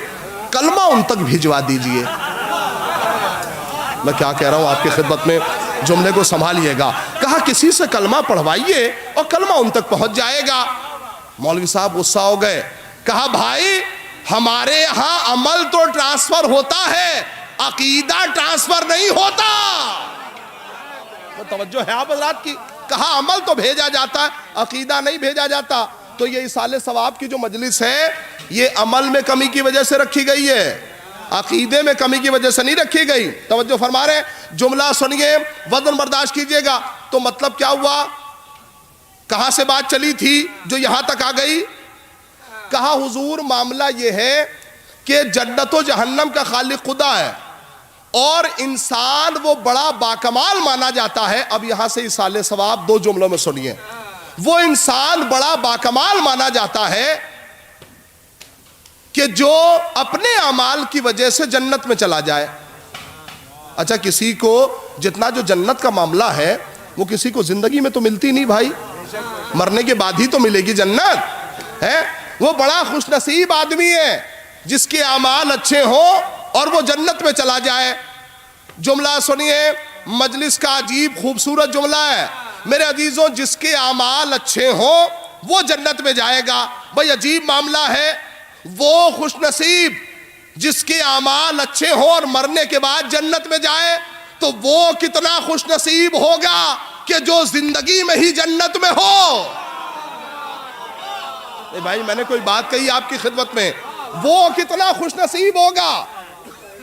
کلمہ ان تک بھیجوا دیجئے. میں کیا کہہ رہا ہوں آپ کی خدمت میں, جملے کو سنبھالیے گا. کہا کسی سے کلمہ پڑھوائیے اور کلمہ ان تک پہنچ جائے گا. مولوی صاحب غصہ ہو گئے. کہا بھائی ہمارے ہاں عمل تو ٹرانسفر ہوتا ہے, عقیدہ ٹرانسفر نہیں ہوتا. توجہ ہے آپ حضرات کی. کہا عمل تو بھیجا جاتا ہے, عقیدہ نہیں بھیجا جاتا. تو یہ ایصال ثواب کی جو مجلس ہے یہ عمل میں کمی کی وجہ سے رکھی گئی ہے, عقیدے میں کمی کی وجہ سے نہیں رکھی گئی. توجہ فرما رہے ہیں. جملہ سنیے, وزن برداشت کیجئے گا. تو مطلب کیا ہوا, کہاں سے بات چلی تھی جو یہاں تک آ گئی. کہا حضور معاملہ یہ ہے کہ جنت و جہنم کا خالق خدا ہے اور انسان وہ بڑا باکمال مانا جاتا ہے. اب یہاں سے ایصال ثواب 2 جملوں میں سنیے. وہ انسان بڑا باکمال مانا جاتا ہے کہ جو اپنے اعمال کی وجہ سے جنت میں چلا جائے. اچھا کسی کو جتنا جو جنت کا معاملہ ہے وہ کسی کو زندگی میں تو ملتی نہیں بھائی, مرنے کے بعد ہی تو ملے گی جنت ہے. وہ بڑا خوش نصیب آدمی ہے جس کے اعمال اچھے ہوں اور وہ جنت میں چلا جائے. جملہ سنیے, مجلس کا عجیب خوبصورت جملہ ہے میرے عزیزوں, جس کے اعمال اچھے ہوں وہ جنت میں جائے گا. بھئی عجیب معاملہ ہے, وہ خوش نصیب جس کے اعمال اچھے ہوں اور مرنے کے بعد جنت میں جائے, تو وہ کتنا خوش نصیب ہوگا کہ جو زندگی میں ہی جنت میں ہو. بھائی میں نے کوئی بات کہی آپ کی خدمت میں, وہ کتنا خوش نصیب ہوگا.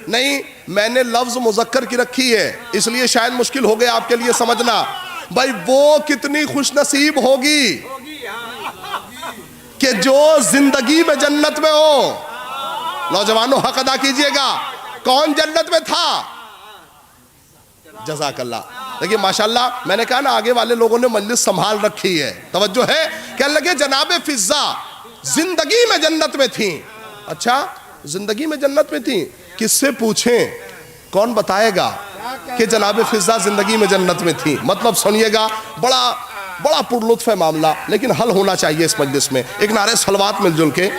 نہیں, میں نے لفظ مذکر کی رکھی ہے اس لیے شاید مشکل ہو گیا آپ کے لیے سمجھنا. بھائی وہ کتنی خوش نصیب ہوگی کہ جو زندگی میں جنت میں ہو. نوجوانوں حق ادا کیجئے گا, کون جنت میں تھا؟ جزاک اللہ. دیکھیے ماشاءاللہ, میں نے کہا نا آگے والے لوگوں نے مجلس سنبھال رکھی ہے, توجہ ہے. کہنے لگے جناب فضہ زندگی میں جنت میں تھیں. اچھا زندگی میں جنت میں تھیں, کس سے پوچھیں, کون بتائے گا کہ جناب فضہ زندگی میں جنت میں تھیں؟ مطلب سنیے گا, بڑا پرلطف ہے معاملہ, لیکن حل ہونا چاہیے اس مجلس میں. ایک نعرہ صلوات مل جل کے.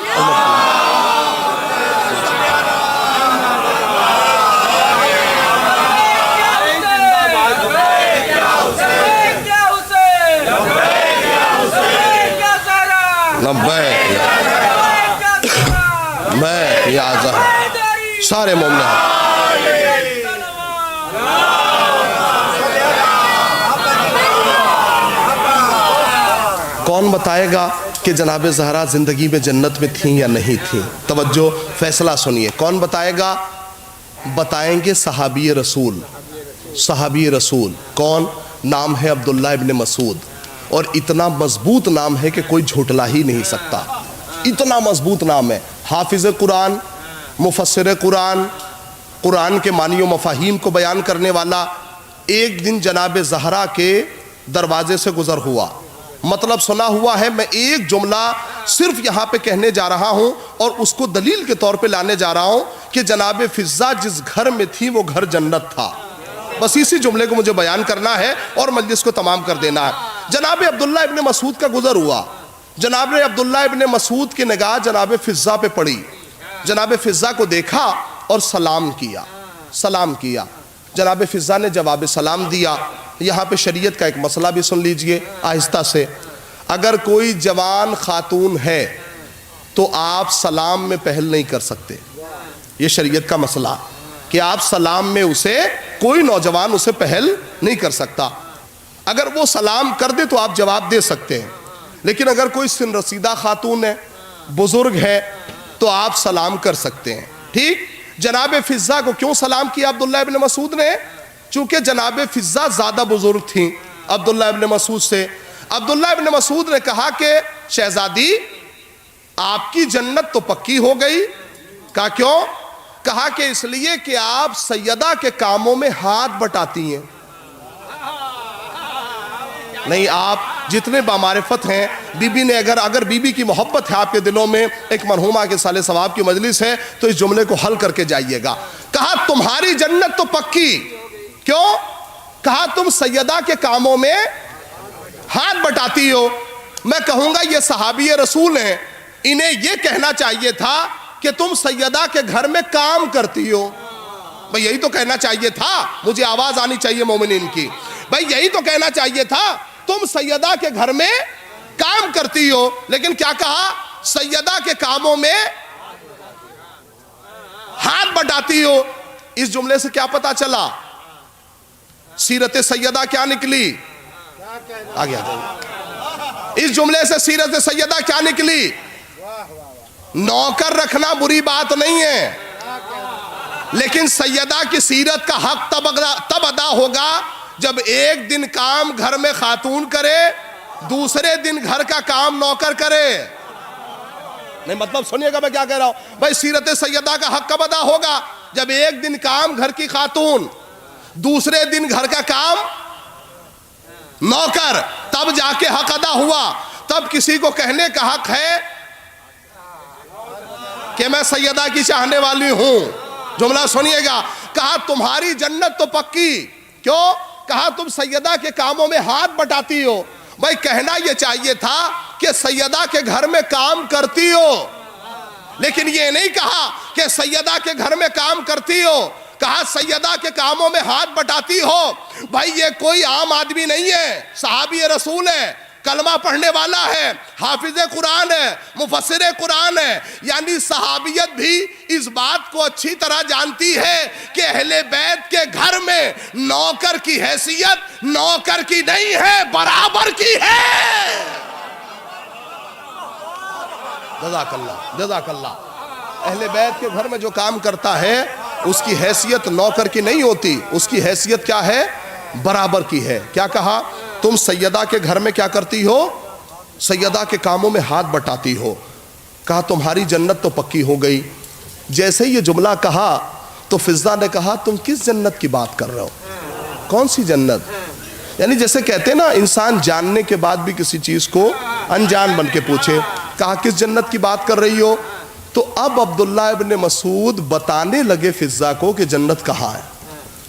میں یا زہر سارے مومن کون بتائے گا کہ جناب زہرا زندگی میں جنت میں تھیں یا نہیں تھیں؟ توجہ, فیصلہ سنیے, کون بتائے گا؟ بتائیں گے صحابی رسول. صحابی رسول کون؟ نام ہے عبداللہ ابن مسعود, اور اتنا مضبوط نام ہے کہ کوئی جھٹلا ہی نہیں سکتا. اتنا مضبوط نام ہے, حافظ قرآن, مفسر قرآن, قرآن کے معنی و مفاہیم کو بیان کرنے والا. ایک دن جناب زہرا کے دروازے سے گزر ہوا, مطلب سنا ہوا ہے, میں ایک جملہ صرف یہاں پہ کہنے جا رہا ہوں اور اس کو دلیل کے طور پہ لانے جا رہا ہوں کہ جناب فضہ جس گھر میں تھی وہ گھر جنت تھا. بس اسی جملے کو مجھے بیان کرنا ہے اور مجلس کو تمام کر دینا ہے. جناب عبداللہ ابن مسعود کا گزر ہوا, جناب عبداللہ ابن مسعود کی نگاہ جناب فضہ پہ پڑی, جناب فضہ کو دیکھا اور سلام کیا. جناب فضہ نے جواب سلام دیا. یہاں پہ شریعت کا ایک مسئلہ بھی سن لیجئے آہستہ سے. اگر کوئی جوان خاتون ہے تو آپ سلام میں پہل نہیں کر سکتے. یہ شریعت کا مسئلہ کہ آپ سلام میں اسے, کوئی نوجوان اسے پہل نہیں کر سکتا. اگر وہ سلام کر دے تو آپ جواب دے سکتے ہیں, لیکن اگر کوئی سن رسیدہ خاتون ہے, بزرگ ہے, تو آپ سلام کر سکتے ہیں. ٹھیک, جناب فضہ کو کیوں سلام کیا عبداللہ ابن مسعود نے؟ چونکہ جناب فضہ زیادہ بزرگ تھیں عبداللہ ابن مسعود سے. عبداللہ ابن مسعود نے کہا کہ شہزادی آپ کی جنت تو پکی ہو گئی. کہا کیوں؟ کہا کہ اس لیے کہ آپ سیدہ کے کاموں میں ہاتھ بٹاتی ہیں. نہیں, آپ جتنے بامعرفت ہیں, بی بی نے اگر بی بی کی محبت ہے آپ کے دلوں میں, ایک مرحومہ کے سال ثواب کی مجلس ہے, تو اس جملے کو حل کر کے جائیے گا. کہا تمہاری جنت تو پکی. کیوں؟ کہا تم سیدہ کے کاموں میں ہاتھ بٹاتی ہو. میں کہوں گا یہ صحابی رسول ہیں, انہیں یہ کہنا چاہیے تھا کہ تم سیدہ کے گھر میں کام کرتی ہو. بھئی یہی تو کہنا چاہیے تھا, مجھے آواز آنی چاہیے مومنین کی. بھئی یہی تو کہنا چاہیے تھا, تم سیدہ کے گھر میں کام کرتی ہو. لیکن کیا کہا؟ سیدہ کے کاموں میں ہاتھ بٹاتی ہو. اس جملے سے کیا پتا چلا؟ سیرت سیدہ کیا نکلی؟ آگے آجائیے. اس جملے سے سیرت سیدہ کیا نکلی؟ نوکر رکھنا بری بات نہیں ہے, لیکن سیدہ کی سیرت کا حق تب ادا ہوگا جب ایک دن کام گھر میں خاتون کرے, دوسرے دن گھر کا کام نوکر کرے. نہیں مطلب سنیے گا میں کیا کہہ رہا ہوں. بھائی سیرت سیدہ کا حق کب ادا ہوگا؟ جب ایک دن کام گھر کی خاتون, دوسرے دن گھر کا کام نوکر, تب جا کے حق ادا ہوا. تب کسی کو کہنے کا حق ہے کہ میں سیدہ کی چاہنے والی ہوں. جملہ سنیے گا, کہا تمہاری جنت تو پکی. کیوں؟ کہا تم سیدہ کے کاموں میں ہاتھ بٹاتی ہو. بھائی کہنا یہ چاہیے تھا کہ سیدہ کے گھر میں کام کرتی ہو. لیکن یہ نہیں کہا کہ سیدہ کے گھر میں کام کرتی ہو، کہا سیدہ کے کاموں میں ہاتھ بٹاتی ہو۔ بھائی یہ کوئی عام آدمی نہیں ہے، صحابی رسول ہے، کلمہ پڑھنے والا ہے، حافظ قرآن ہے، مفسر قرآن ہے، یعنی صحابیت بھی اس بات کو اچھی طرح جانتی ہے کہ اہل بیت کے گھر میں نوکر کی حیثیت نوکر کی نہیں ہے، برابر کی ہے۔ جزاک اللہ، جزاک اللہ۔ اہل بیت کے گھر میں جو کام کرتا ہے اس کی حیثیت نوکر کی نہیں ہوتی، اس کی حیثیت کیا ہے؟ برابر کی ہے۔ کیا کہا؟ تم سیدہ کے گھر میں کیا کرتی ہو؟ سیدہ کے کاموں میں ہاتھ بٹاتی ہو۔ کہا تمہاری جنت تو پکی ہو گئی۔ جیسے یہ جملہ کہا تو فضہ نے کہا تم کس جنت کی بات کر رہے ہو؟ کون سی جنت؟ یعنی جیسے کہتے ہیں نا انسان جاننے کے بعد بھی کسی چیز کو انجان بن کے پوچھے۔ کہا کس جنت کی بات کر رہی ہو؟ تو اب عبداللہ ابن مسعود بتانے لگے فضہ کو کہ جنت کہاں ہے،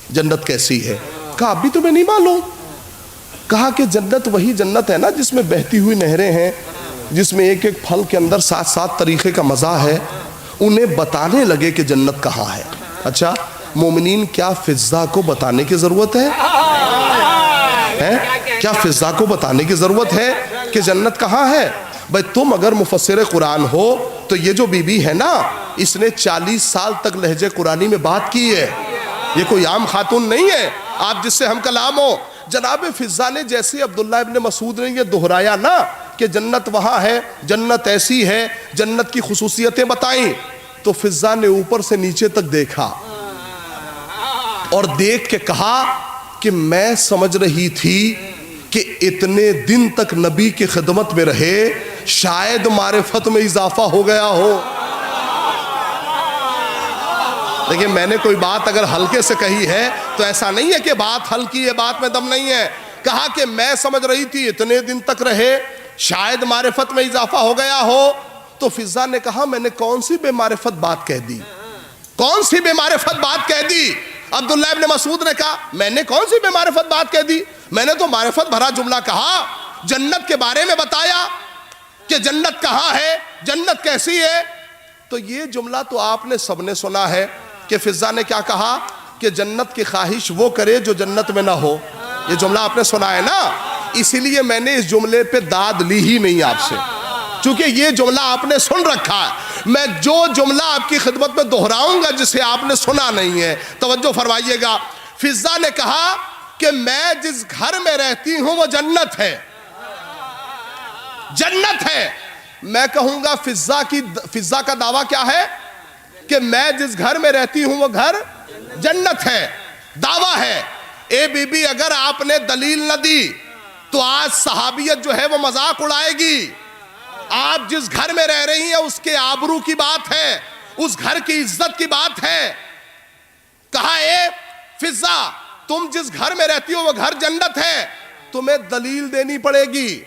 جنت کیسی ہے۔ کہا اب بھی تمہیں نہیں معلوم؟ کہا کہ جنت وہی جنت ہے نا جس میں بہتی ہوئی نہریں ہیں، جس میں ایک ایک پھل کے اندر 7 طریقے کا مزہ ہے۔ انہیں بتانے لگے کہ جنت کہاں ہے۔ اچھا مومنین کیا فضہ کو بتانے کی ضرورت ہے؟ کیا فضہ کو بتانے کی ضرورت ہے کہ جنت کہاں ہے؟ بھائی تم اگر مفسر قرآن ہو تو یہ جو بی بی ہے نا اس نے 40 سال تک لہجے قرآنی میں بات کی ہے، یہ کوئی عام خاتون نہیں ہے آپ جس سے ہم کلام ہو۔ جناب فضہ نے جیسے عبداللہ ابن مسعود نے یہ دہرایا نا کہ جنت وہاں ہے، جنت ایسی ہے، جنت کی خصوصیتیں بتائیں، تو فضہ نے اوپر سے نیچے تک دیکھا اور دیکھ کے کہا کہ میں سمجھ رہی تھی کہ اتنے دن تک نبی کی خدمت میں رہے شاید معرفت میں اضافہ ہو گیا ہو۔ لیکن میں نے کوئی بات اگر ہلکے سے کہی ہے تو ایسا نہیں ہے کہ بات ہلکی ہے، بات میں دم نہیں ہے۔ کہا کہ میں سمجھ رہی تھی اتنے دن تک رہے شاید معرفت میں اضافہ ہو گیا ہو۔ تو فضہ نے کہا میں نے کون سی بے معرفت بات کہہ دی، کون سی بے معرفت بات کہہ دی؟ عبداللہ ابن مسعود نے کہا میں نے کون سی بے معرفت بات کہہ دی؟ میں نے تو معرفت بھرا جملہ کہا، جنت کے بارے میں بتایا کہ جنت کہاں ہے، جنت کیسی ہے۔ تو یہ جملہ تو آپ نے سب نے سنا ہے کہ فضہ نے کیا کہا کہ جنت کی خواہش وہ کرے جو جنت میں نہ ہو۔ یہ جملہ آپ نے سنا ہے نا، اسی لیے میں نے اس جملے پہ داد لی ہی نہیں آپ سے، چونکہ یہ جملہ آپ نے سن رکھا ہے۔ میں جو جملہ آپ کی خدمت میں دہراؤں گا جسے آپ نے سنا نہیں ہے، توجہ فرمائیے گا۔ فضہ نے کہا کہ میں جس گھر میں رہتی ہوں وہ جنت ہے، جنت ہے۔ میں کہوں گا فضہ کا دعویٰ کیا ہے کہ میں جس گھر میں رہتی ہوں وہ گھر جنت ہے، دعویٰ ہے۔ اے بی بی اگر آپ نے دلیل نہ دی تو آج صحابیت جو ہے وہ مذاق اڑائے گی۔ آپ جس گھر میں رہ رہی ہیں اس کے آبرو کی بات ہے، اس گھر کی عزت کی بات ہے۔ کہا اے فضہ تم جس گھر میں رہتی ہو وہ گھر جنت ہے، تمہیں دلیل دینی پڑے گی۔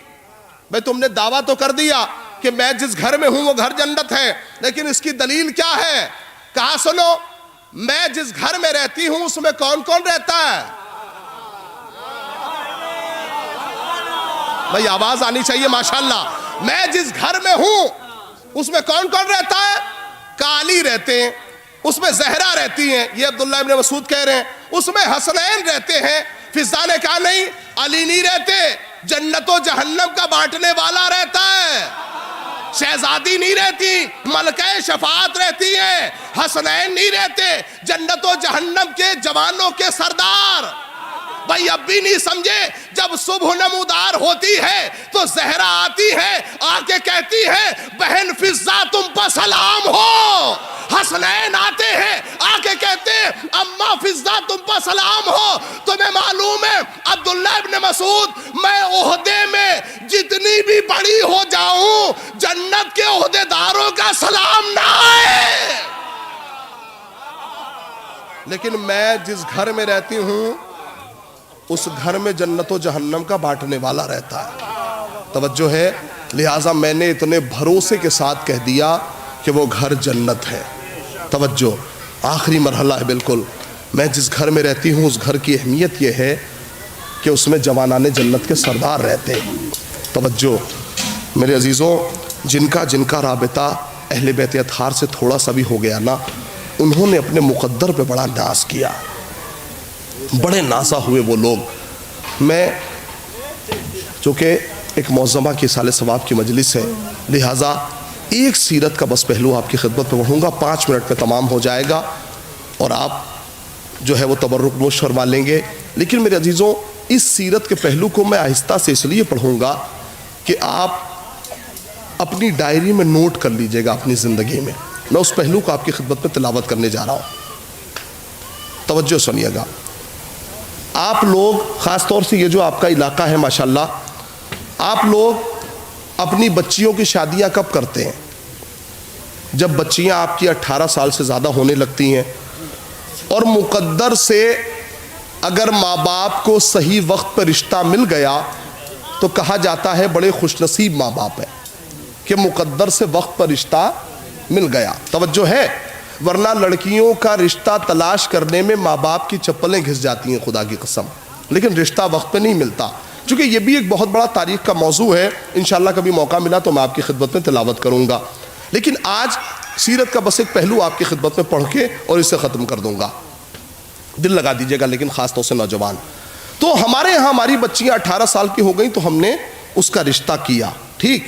بھئی تم نے دعویٰ تو کر دیا کہ میں جس گھر میں ہوں وہ گھر جنت ہے، لیکن اس کی دلیل کیا ہے؟ کہا سنو میں جس گھر میں رہتی ہوں اس میں کون کون رہتا ہے؟ بھئی آواز آنی چاہیے ماشاءاللہ۔ میں جس گھر میں ہوں اس میں کون کون رہتا ہے؟ علی رہتے ہیں، اس میں زہرا رہتی ہیں، یہ عبداللہ ابن مسعود کہہ رہے ہیں، اس میں حسنین رہتے ہیں۔ فضہ نے کہا نہیں علی نہیں رہتے، جنت و جہنم کا بانٹنے والا رہتا ہے۔ شہزادی نہیں رہتی، ملکہ شفاعت رہتی ہیں۔ حسنین نہیں رہتے، جنت و جہنم کے جوانوں کے سردار۔ بھائی اب بھی نہیں سمجھے؟ جب صبح نمودار ہوتی ہے تو زہرا آتی ہے، آ کے کہتی ہے بہن فضہ تم پر سلام ہو۔ حسنین آتے ہیں، آ کے کہتے ہیں اماں فضہ تم پر سلام ہو۔ تمہیں معلوم ہے عبداللہ ابن مسعود میں عہدے میں جتنی بھی بڑی ہو جاؤں جنت کے عہدے داروں کا سلام نہ آئے، لیکن میں جس گھر میں رہتی ہوں اس گھر میں جنت و جہنم کا بانٹنے والا رہتا ہے۔ توجہ ہے، لہٰذا میں نے اتنے بھروسے کے ساتھ کہہ دیا کہ وہ گھر جنت ہے۔ توجہ، آخری مرحلہ ہے بالکل۔ میں جس گھر میں رہتی ہوں اس گھر کی اہمیت یہ ہے کہ اس میں جوانان جنت کے سردار رہتے ہیں۔ توجہ میرے عزیزوں، جن کا رابطہ اہل بیت اطہار سے تھوڑا سا بھی ہو گیا نا، انہوں نے اپنے مقدر پہ بڑا ناز کیا، بڑے نازا ہوئے وہ لوگ۔ میں چونکہ ایک معظمہ کی سال ثواب کی مجلس ہے، لہٰذا ایک سیرت کا بس پہلو آپ کی خدمت میں پڑھوں گا، 5 منٹ میں تمام ہو جائے گا اور آپ جو ہے وہ تبرک نوش فرما لیں گے۔ لیکن میرے عزیزوں، اس سیرت کے پہلو کو میں آہستہ سے اس لیے پڑھوں گا کہ آپ اپنی ڈائری میں نوٹ کر لیجئے گا اپنی زندگی میں۔ میں اس پہلو کو آپ کی خدمت میں تلاوت کرنے جا رہا ہوں، توجہ سنیے گا۔ آپ لوگ خاص طور سے یہ جو آپ کا علاقہ ہے ماشاءاللہ، آپ لوگ اپنی بچیوں کی شادیاں کب کرتے ہیں؟ جب بچیاں آپ کی 18 سال سے زیادہ ہونے لگتی ہیں، اور مقدر سے اگر ماں باپ کو صحیح وقت پر رشتہ مل گیا تو کہا جاتا ہے بڑے خوش نصیب ماں باپ ہیں کہ مقدر سے وقت پر رشتہ مل گیا۔ توجہ ہے، ورنہ لڑکیوں کا رشتہ تلاش کرنے میں ماں باپ کی چپلیں گھس جاتی ہیں خدا کی قسم، لیکن رشتہ وقت پہ نہیں ملتا۔ چونکہ یہ بھی ایک بہت بڑا تاریخ کا موضوع ہے، انشاءاللہ کبھی موقع ملا تو میں آپ کی خدمت میں تلاوت کروں گا، لیکن آج سیرت کا بس ایک پہلو آپ کی خدمت میں پڑھ کے اور اسے ختم کر دوں گا۔ دل لگا دیجئے گا لیکن خاص طور سے نوجوان۔ تو ہمارے یہاں ہماری بچیاں 18 سال کی ہو گئیں تو ہم نے اس کا رشتہ کیا، ٹھیک۔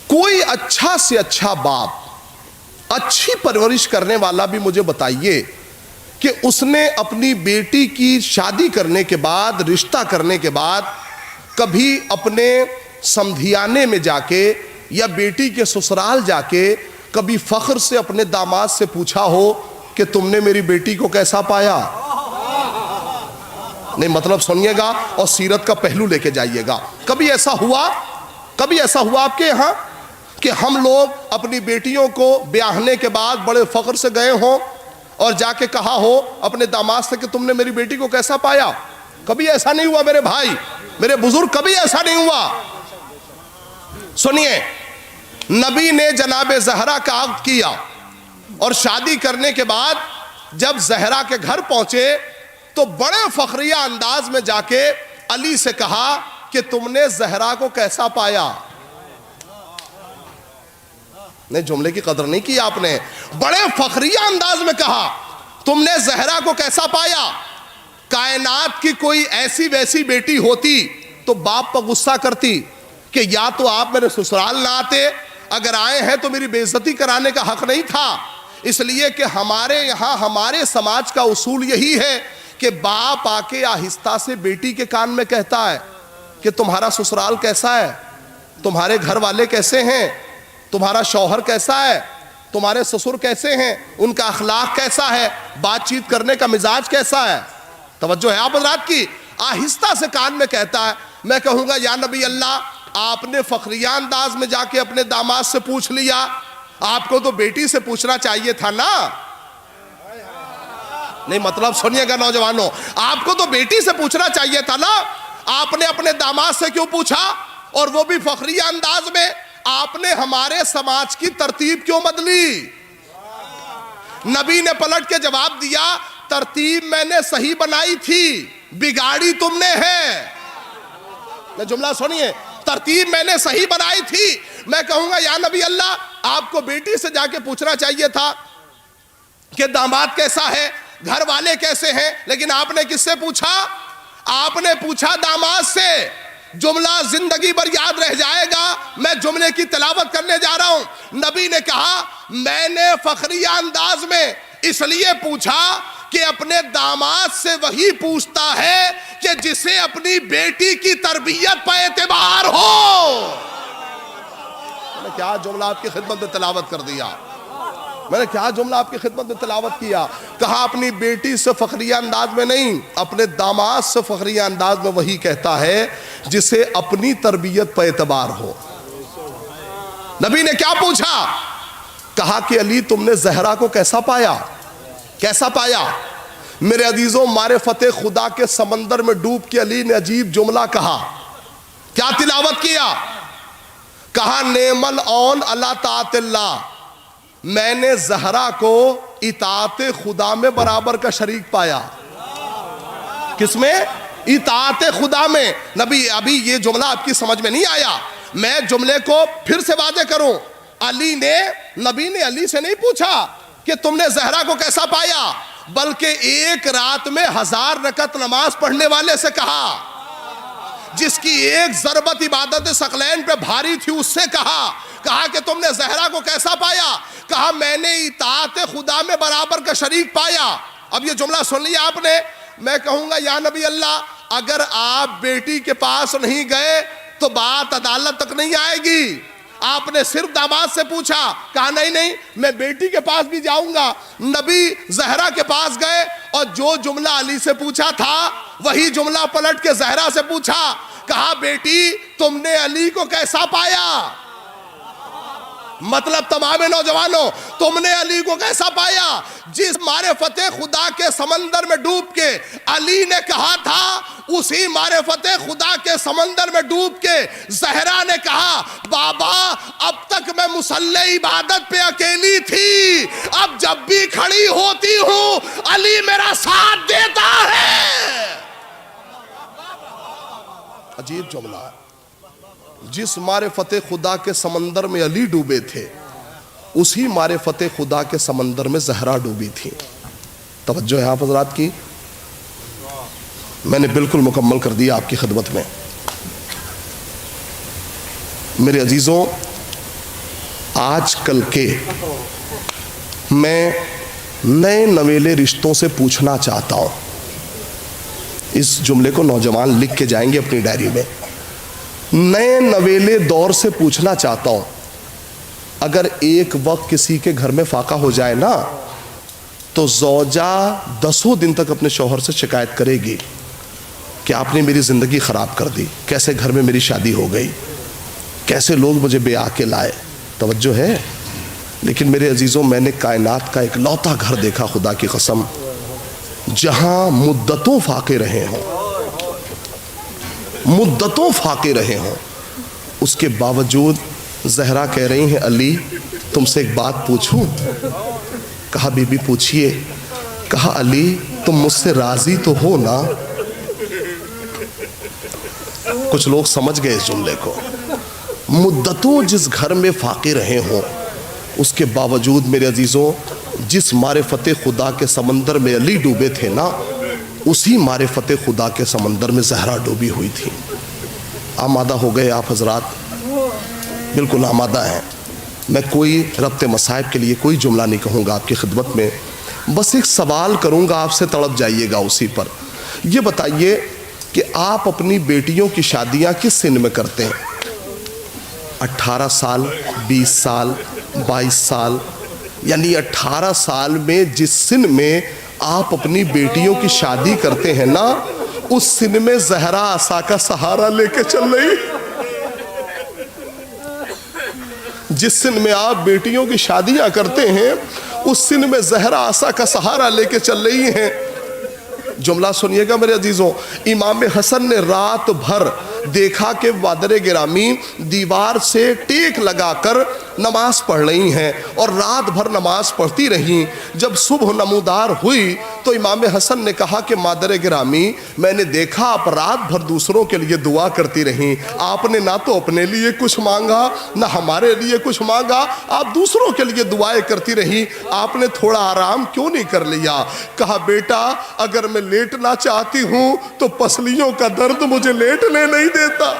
کوئی اچھا سے اچھا باپ، اچھی پرورش کرنے والا بھی مجھے بتائیے کہ اس نے اپنی بیٹی کی شادی کرنے کے بعد، رشتہ کرنے کے بعد، کبھی اپنے سمدھیانے میں جا کے یا بیٹی کے سسرال جا کے کبھی فخر سے اپنے داماد سے پوچھا ہو کہ تم نے میری بیٹی کو کیسا پایا؟ نہیں، مطلب سنیے گا اور سیرت کا پہلو لے کے جائیے گا۔ کبھی ایسا ہوا آپ کے یہاں کہ ہم لوگ اپنی بیٹیوں کو بیاہنے کے بعد بڑے فخر سے گئے ہوں اور جا کے کہا ہو اپنے داماد سے کہ تم نے میری بیٹی کو کیسا پایا؟ کبھی ایسا نہیں ہوا میرے بھائی، میرے بزرگ، کبھی ایسا نہیں ہوا۔ سنیے، نبی نے جناب زہرا کا عقد کیا اور شادی کرنے کے بعد جب زہرا کے گھر پہنچے تو بڑے فخریہ انداز میں جا کے علی سے کہا کہ تم نے زہرا کو کیسا پایا؟ نہیں، جملے کی قدر نہیں کی آپ نے، بڑے فخریہ انداز میں کہا تم نے زہرا کو کیسا پایا؟ کائنات کی کوئی ایسی ویسی بیٹی ہوتی تو باپ پر غصہ کرتی کہ یا تو آپ میرے سسرال نہ آتے، اگر آئے ہیں تو میری بے عزتی کرانے کا حق نہیں تھا۔ اس لیے کہ ہمارے یہاں ہمارے سماج کا اصول یہی ہے کہ باپ آ کے آہستہ سے بیٹی کے کان میں کہتا ہے کہ تمہارا سسرال کیسا ہے، تمہارے گھر والے کیسے ہیں، تمہارا شوہر کیسا ہے، تمہارے سسر کیسے ہیں، ان کا اخلاق کیسا ہے، بات چیت کرنے کا مزاج کیسا ہے۔ توجہ ہے آپ حضرات کی، آہستہ سے کان میں کہتا ہے۔ میں کہوں گا یا نبی اللہ، آپ نے فخریہ انداز میں جا کے اپنے داماد سے پوچھ لیا، آپ کو تو بیٹی سے پوچھنا چاہیے تھا نا۔ نہیں، مطلب سنیے گا نوجوانوں، آپ کو تو بیٹی سے پوچھنا چاہیے تھا نا، آپ نے اپنے داماد سے کیوں پوچھا؟ اور وہ بھی فخریہ انداز میں۔ آپ نے ہمارے سماج کی ترتیب کیوں بدلی؟ نبی نے پلٹ کے جواب دیا، ترتیب میں نے صحیح بنائی تھی، بگاڑی تم نے ہے۔ جملہ سنیے، ترتیب میں نے صحیح بنائی تھی۔ میں کہوں گا یا نبی اللہ، آپ کو بیٹی سے جا کے پوچھنا چاہیے تھا کہ داماد کیسا ہے، گھر والے کیسے ہیں، لیکن آپ نے کس سے پوچھا؟ آپ نے پوچھا داماد سے۔ جملہ زندگی بھر یاد رہ جائے گا، میں جملے کی تلاوت کرنے جا رہا ہوں۔ نبی نے کہا میں نے فخریہ انداز میں اس لیے پوچھا کہ اپنے داماد سے وہی پوچھتا ہے کہ جسے اپنی بیٹی کی تربیت پر اعتبار ہو۔ میں نے کیا جملہ آپ کی خدمت میں تلاوت کر دیا، میں نے کیا جملہ آپ کی خدمت میں تلاوت کیا۔ کہا اپنی بیٹی سے فخریہ انداز میں نہیں، اپنے داماد سے فخریہ انداز میں وہی کہتا ہے جسے اپنی تربیت پر اعتبار ہو۔ نبی نے کیا پوچھا؟ کہا کہ علی تم نے زہرا کو کیسا پایا؟ کیسا پایا؟ میرے عزیزوں، معرفت خدا کے سمندر میں ڈوب کے علی نے عجیب جملہ کہا۔ کیا تلاوت کیا؟ کہا نعم العون علی طاعت اللہ، میں نے زہرا کو اطاعت خدا میں برابر کا شریک پایا۔ کس میں؟ اطاعت خدا میں۔ نبی ابھی یہ جملہ آپ کی سمجھ میں نہیں آیا، میں جملے کو پھر سے واضح کروں۔ علی نے، نبی نے علی سے نہیں پوچھا کہ تم نے زہرا کو کیسا پایا، بلکہ ایک رات میں 1000 رکعت نماز پڑھنے والے سے کہا، جس کی ایک ضربت عبادت ثقلین پہ بھاری تھی، اس سے کہا کہ تم نے زہرا کو کیسا پایا، کہا میں نے اطاعت خدا میں برابر کا شریک پایا۔ اب یہ جملہ سن لیا آپ نے، میں کہوں گا یا نبی اللہ، اگر آپ بیٹی کے پاس نہیں گئے تو بات عدالت تک نہیں آئے گی۔ آپ نے صرف داماد سے پوچھا، کہا نہیں میں بیٹی کے پاس بھی جاؤں گا۔ نبی زہرا کے پاس گئے اور جو جملہ علی سے پوچھا تھا وہی جملہ پلٹ کے زہرا سے پوچھا، کہا بیٹی تم نے علی کو کیسا پایا؟ مطلب تمام نوجوانوں، تم نے علی کو کیسا پایا؟ جس معرفت خدا کے سمندر میں ڈوب کے علی نے کہا تھا، اسی معرفت خدا کے سمندر میں ڈوب کے زہرا نے کہا، بابا اب تک میں مصلی عبادت پہ اکیلی تھی، اب جب بھی کھڑی ہوتی ہوں علی میرا ساتھ دیتا ہے۔ عجیب جملہ ہے۔ جس معرفت خدا کے سمندر میں علی ڈوبے تھے، اسی معرفت خدا کے سمندر میں زہرا ڈوبی تھی۔ توجہ ہے آپ حضرات کی، میں نے بالکل مکمل کر دیا آپ کی خدمت میں۔ میرے عزیزوں، آج کل کے میں نئے نویلے رشتوں سے پوچھنا چاہتا ہوں، اس جملے کو نوجوان لکھ کے جائیں گے اپنی ڈائری میں، نئے نویلے دور سے پوچھنا چاہتا ہوں، اگر ایک وقت کسی کے گھر میں فاقہ ہو جائے نا تو زوجہ 10 دن تک اپنے شوہر سے شکایت کرے گی کہ آپ نے میری زندگی خراب کر دی، کیسے گھر میں میری شادی ہو گئی، کیسے لوگ مجھے بیاہ کے لائے۔ توجہ ہے؟ لیکن میرے عزیزوں، میں نے کائنات کا ایک لوتا گھر دیکھا، خدا کی قسم، جہاں مدتوں فاقے رہے ہوں، مدتوں فاقے رہے ہوں، اس کے باوجود زہرا کہہ رہی ہیں علی تم سے ایک بات پوچھوں؟ کہا بی بی پوچھئے۔ کہا علی تم مجھ سے راضی تو ہو نا؟ کچھ لوگ سمجھ گئے اس جملے کو۔ مدتوں جس گھر میں فاقے رہے ہوں، اس کے باوجود میرے عزیزوں، جس معرفت خدا کے سمندر میں علی ڈوبے تھے نا، اسی معرفت خدا کے سمندر میں زہرا ڈوبی ہوئی تھی۔ آمادہ ہو گئے آپ حضرات؟ بالکل آمادہ ہیں۔ میں کوئی ربط مصائب کے لیے کوئی جملہ نہیں کہوں گا آپ کی خدمت میں، بس ایک سوال کروں گا آپ سے، تڑپ جائیے گا اسی پر۔ یہ بتائیے کہ آپ اپنی بیٹیوں کی شادیاں کس سن میں کرتے ہیں؟ 18 سال، 20 سال، 22 سال، یعنی 18 سال میں جس سن میں آپ اپنی بیٹیوں کی شادی کرتے ہیں نا، اس سن میں زہرا عصا کا سہارا لے کے چل رہی۔ جس سن میں آپ بیٹیوں کی شادیاں کرتے ہیں، اس سن میں زہرا عصا کا سہارا لے کے چل رہی ہیں۔ جملہ سنیے گا میرے عزیزوں، امام حسن نے رات بھر دیکھا کہ مادر گرامی دیوار سے ٹیک لگا کر نماز پڑھ رہی ہیں، اور رات بھر نماز پڑھتی رہیں۔ جب صبح نمودار ہوئی تو امام حسن نے کہا کہ مادر گرامی میں نے دیکھا آپ رات بھر دوسروں کے لیے دعا کرتی رہیں، آپ نے نہ تو اپنے لیے کچھ مانگا نہ ہمارے لیے کچھ مانگا، آپ دوسروں کے لیے دعائیں کرتی رہیں، آپ نے تھوڑا آرام کیوں نہیں کر لیا؟ کہا بیٹا اگر میں لیٹنا چاہتی ہوں تو پسلیوں کا درد مجھے لیٹنے نہیں دیتا۔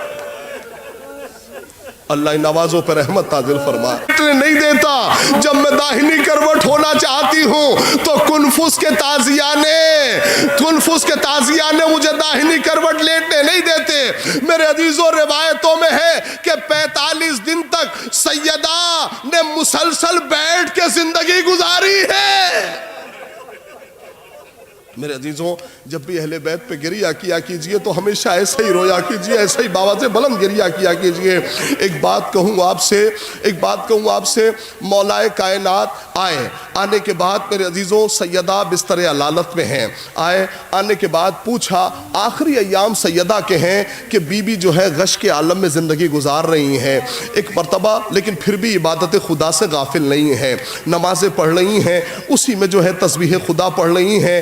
اللہ ان نوازوں پر رحمت نازل فرما۔ نہیں دیتا، جب میں داہنی کروٹ ہونا چاہتی ہوں تو کنفس کے تازیانے مجھے داہنی کروٹ لیٹنے نہیں دیتے۔ میرے عزیزوں، روایتوں میں ہے کہ 45 دن تک سیدہ نے مسلسل بیٹھ کے زندگی گزاری ہے۔ میرے عزیزوں، جب بھی اہل بیت پہ گریہ کیا کیجئے تو ہمیشہ ایسے ہی رویا کیجئے، ایسے ہی باوازِ بلند گریہ کیا کیجئے۔ ایک بات کہوں آپ سے، مولا کائنات آنے کے بعد میرے عزیزوں سیدہ بستر علالت میں ہیں، آنے کے بعد پوچھا، آخری ایام سیدہ کے ہیں کہ بی بی جو ہے غش کے عالم میں زندگی گزار رہی ہیں ایک مرتبہ، لیکن پھر بھی عبادت خدا سے غافل نہیں ہیں، نمازیں پڑھ رہی ہیں، اسی میں جو ہے تسبیح خدا پڑھ رہی ہیں۔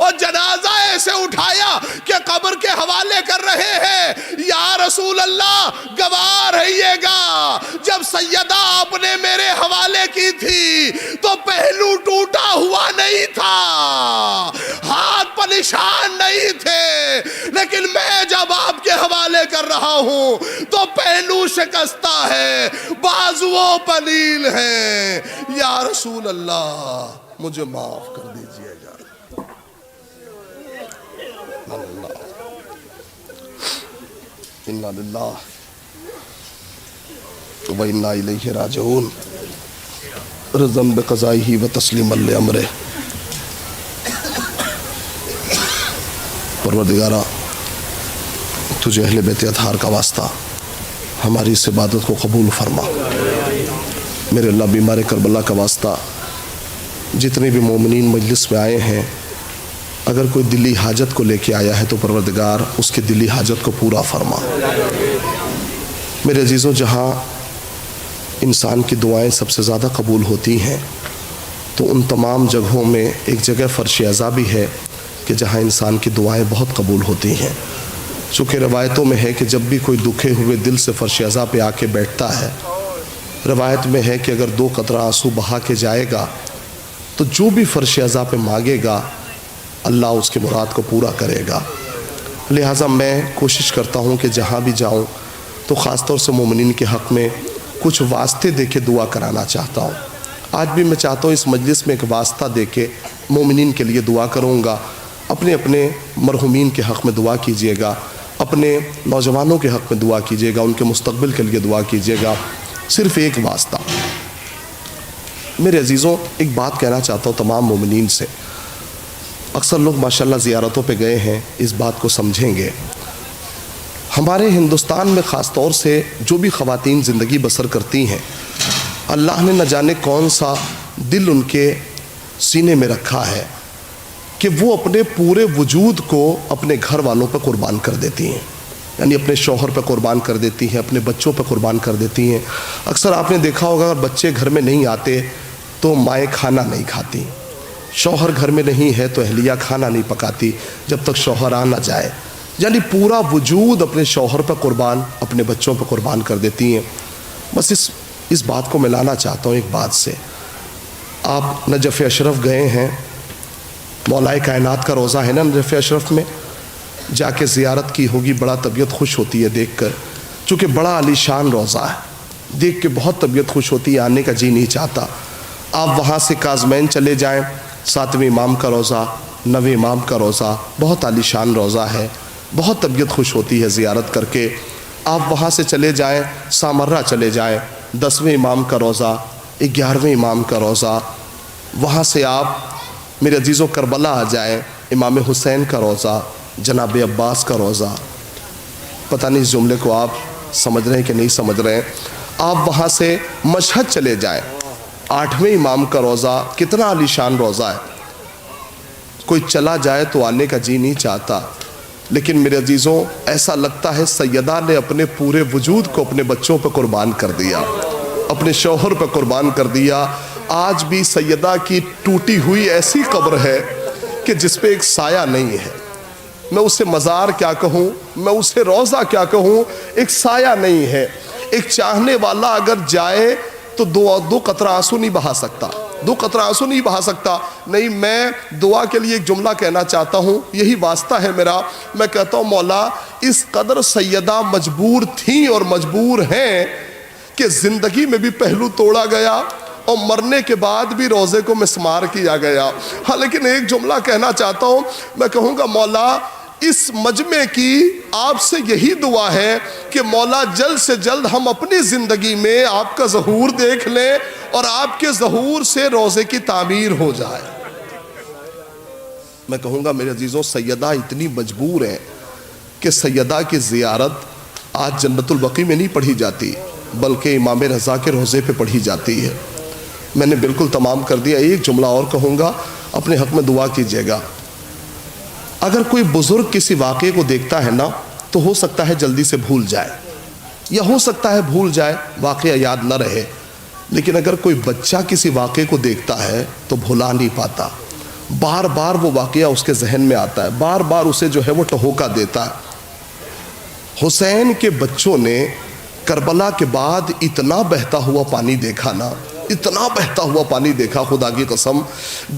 اور جنازہ ایسے اٹھایا کہ قبر کے حوالے کر رہے ہیں، یا رسول اللہ گواہ رہیے گا، جب سیدہ آپ نے میرے حوالے کی تھی تو پہلو ٹوٹا ہوا نہیں تھا، ہاتھ پر نشان نہیں تھے، لیکن میں جب آپ کے حوالے کر رہا ہوں تو پہلو شکستہ ہے، بازوؤں پر نیل ہے، یا رسول اللہ مجھے معاف کر دیجئے گا۔ انا للہ و انا الیہ راجعون، رضا بقضائہ و تسلیما لامرہ۔ پروردگارہ تجھے اہل بیت اطہار کا واسطہ ہماری اس عبادت کو قبول فرما۔ میرے اللہ بیمار کربلا کا واسطہ جتنے بھی مومنین مجلس میں آئے ہیں، اگر کوئی دلی حاجت کو لے کے آیا ہے تو پروردگار اس کی دلی حاجت کو پورا فرما۔ میرے عزیزوں، جہاں انسان کی دعائیں سب سے زیادہ قبول ہوتی ہیں تو ان تمام جگہوں میں ایک جگہ فرش عزا بھی ہے کہ جہاں انسان کی دعائیں بہت قبول ہوتی ہیں۔ چونکہ روایتوں میں ہے کہ جب بھی کوئی دکھے ہوئے دل سے فرش عزا پہ آ کے بیٹھتا ہے، روایت میں ہے کہ اگر 2 قطرہ آنسو بہا کے جائے گا تو جو بھی فرش عزا پہ مانگے گا اللہ اس کی مراد کو پورا کرے گا۔ لہٰذا میں کوشش کرتا ہوں کہ جہاں بھی جاؤں تو خاص طور سے مومنین کے حق میں کچھ واسطے دے کے دعا کرانا چاہتا ہوں۔ آج بھی میں چاہتا ہوں اس مجلس میں ایک واسطہ دے کے مومنین کے لیے دعا کروں گا۔ اپنے اپنے مرحومین کے حق میں دعا کیجیے گا، اپنے نوجوانوں کے حق میں دعا کیجیے گا، ان کے مستقبل کے لیے دعا کیجیے گا۔ صرف ایک واسطہ۔ میرے عزیزوں، ایک بات کہنا چاہتا ہوں تمام مومنین سے۔ اکثر لوگ ماشاءاللہ زیارتوں پہ گئے ہیں، اس بات کو سمجھیں گے۔ ہمارے ہندوستان میں خاص طور سے جو بھی خواتین زندگی بسر کرتی ہیں، اللہ نے نہ جانے کون سا دل ان کے سینے میں رکھا ہے کہ وہ اپنے پورے وجود کو اپنے گھر والوں پہ قربان کر دیتی ہیں، یعنی اپنے شوہر پہ قربان کر دیتی ہیں، اپنے بچوں پہ قربان کر دیتی ہیں۔ اکثر آپ نے دیکھا ہوگا اگر بچے گھر میں نہیں آتے تو مائیں کھانا نہیں کھاتی، شوہر گھر میں نہیں ہے تو اہلیہ کھانا نہیں پکاتی جب تک شوہر آ نہ جائے، یعنی پورا وجود اپنے شوہر پہ قربان، اپنے بچوں پہ قربان کر دیتی ہیں۔ بس اس بات کو ملانا چاہتا ہوں ایک بات سے۔ آپ نجف اشرف گئے ہیں، مولا کائنات کا روضہ ہے نا نجف اشرف میں، جا کے زیارت کی ہوگی، بڑا طبیعت خوش ہوتی ہے دیکھ کر، چونکہ بڑا عالی شان روضہ ہے، دیکھ کے بہت طبیعت خوش ہوتی ہے، آنے کا جی نہیں چاہتا۔ آپ وہاں سے کاظمین چلے جائیں، 7ویں امام کا روضہ، 9ویں امام کا روضہ، بہت عالی شان روضہ ہے، بہت طبیعت خوش ہوتی ہے زیارت کر کے۔ آپ وہاں سے چلے جائیں، سامرہ چلے جائیں، 10ویں امام کا روضہ، 11ویں امام کا روضہ، وہاں سے آپ میرے عزیزوں کربلا آ جائیں، امام حسین کا روضہ، جناب عباس کا روضہ۔ پتہ نہیں اس جملے کو آپ سمجھ رہے ہیں کہ نہیں سمجھ رہے ہیں۔ آپ وہاں سے مشہد چلے جائیں، 8ویں امام کا روضہ، کتنا عالی شان روضہ ہے، کوئی چلا جائے تو آنے کا جی نہیں چاہتا، لیکن میرے عزیزوں ایسا لگتا ہے سیدہ نے اپنے پورے وجود کو اپنے بچوں پہ قربان کر دیا، اپنے شوہر پہ قربان کر دیا۔ آج بھی سیدہ کی ٹوٹی ہوئی ایسی قبر ہے کہ جس پہ ایک سایہ نہیں ہے، میں اسے مزار کیا کہوں، میں اسے روضہ کیا کہوں، ایک سایہ نہیں ہے۔ ایک چاہنے والا اگر جائے تو دو قطرہ آنسو نہیں بہا سکتا، 2 قطرہ آنسو نہیں بہا سکتا۔ نہیں، میں دعا کے لیے ایک جملہ کہنا چاہتا ہوں، یہی واسطہ ہے میرا۔ میں کہتا ہوں مولا اس قدر سیدہ مجبور تھیں اور مجبور ہیں کہ زندگی میں بھی پہلو توڑا گیا اور مرنے کے بعد بھی روزے کو مسمار کیا گیا۔ ہاں، لیکن ایک جملہ کہنا چاہتا ہوں، میں کہوں گا مولا اس مجمع کی آپ سے یہی دعا ہے کہ مولا جلد سے جلد ہم اپنی زندگی میں آپ کا ظہور دیکھ لیں اور آپ کے ظہور سے روزے کی تعمیر ہو جائے۔ میں کہوں گا میرے عزیزوں سیدہ اتنی مجبور ہیں کہ سیدہ کی زیارت آج جنت البقیع میں نہیں پڑھی جاتی بلکہ امام رضا کے روضے پہ پڑھی جاتی ہے۔ میں نے بالکل تمام کر دیا، ایک جملہ اور کہوں گا، اپنے حق میں دعا کیجیے گا۔ اگر کوئی بزرگ کسی واقعے کو دیکھتا ہے نا تو ہو سکتا ہے جلدی سے بھول جائے، یا ہو سکتا ہے بھول جائے، واقعہ یاد نہ رہے، لیکن اگر کوئی بچہ کسی واقعے کو دیکھتا ہے تو بھلا نہیں پاتا، بار بار وہ واقعہ اس کے ذہن میں آتا ہے، بار بار اسے جو ہے وہ ٹہوکا دیتا ہے۔ حسین کے بچوں نے کربلا کے بعد اتنا بہتا ہوا پانی دیکھا نا، اتنا بہتا ہوا پانی دیکھا، خدا کی قسم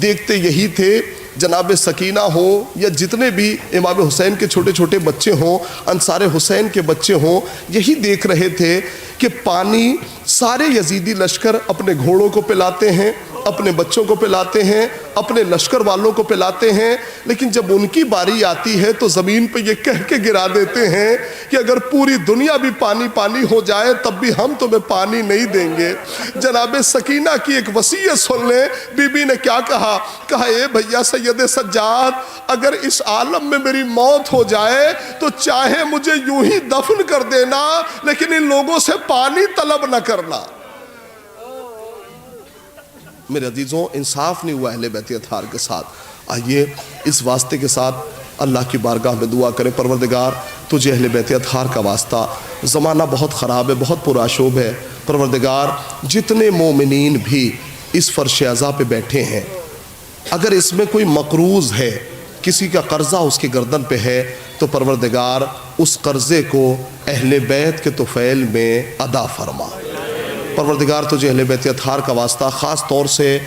دیکھتے یہی تھے جناب سکینہ ہو یا جتنے بھی امام حسین کے چھوٹے چھوٹے بچے ہوں، انصار حسین کے بچے ہوں، یہی دیکھ رہے تھے کہ پانی سارے یزیدی لشکر اپنے گھوڑوں کو پلاتے ہیں، اپنے بچوں کو پلاتے ہیں، اپنے لشکر والوں کو پلاتے ہیں، لیکن جب ان کی باری آتی ہے تو زمین پہ یہ کہہ کے گرا دیتے ہیں کہ اگر پوری دنیا بھی پانی پانی ہو جائے تب بھی ہم تمہیں پانی نہیں دیں گے۔ جناب سکینہ کی ایک وصیت سن لیں، بی بی نے کیا کہا؟ کہا اے بھیا سید سجاد، اگر اس عالم میں میری موت ہو جائے تو چاہے مجھے یوں ہی دفن کر دینا، لیکن ان لوگوں سے پانی طلب نہ کرنا۔ میرے عزیزوں، انصاف نہیں ہوا اہل بیت اطہار کے ساتھ۔ آئیے اس واسطے کے ساتھ اللہ کی بارگاہ میں دعا کریں، پروردگار تجھے اہل بیت اطہار کا واسطہ، زمانہ بہت خراب ہے، بہت پرآشوب ہے، پروردگار جتنے مومنین بھی اس فرش عزا پہ بیٹھے ہیں، اگر اس میں کوئی مقروض ہے، کسی کا قرضہ اس کی گردن پہ ہے، تو پروردگار اس قرضے کو اہل بیت کے طفیل میں ادا فرما۔ پروردگار تجھے اہل بیت اطہار کا واسطہ، خاص طور سے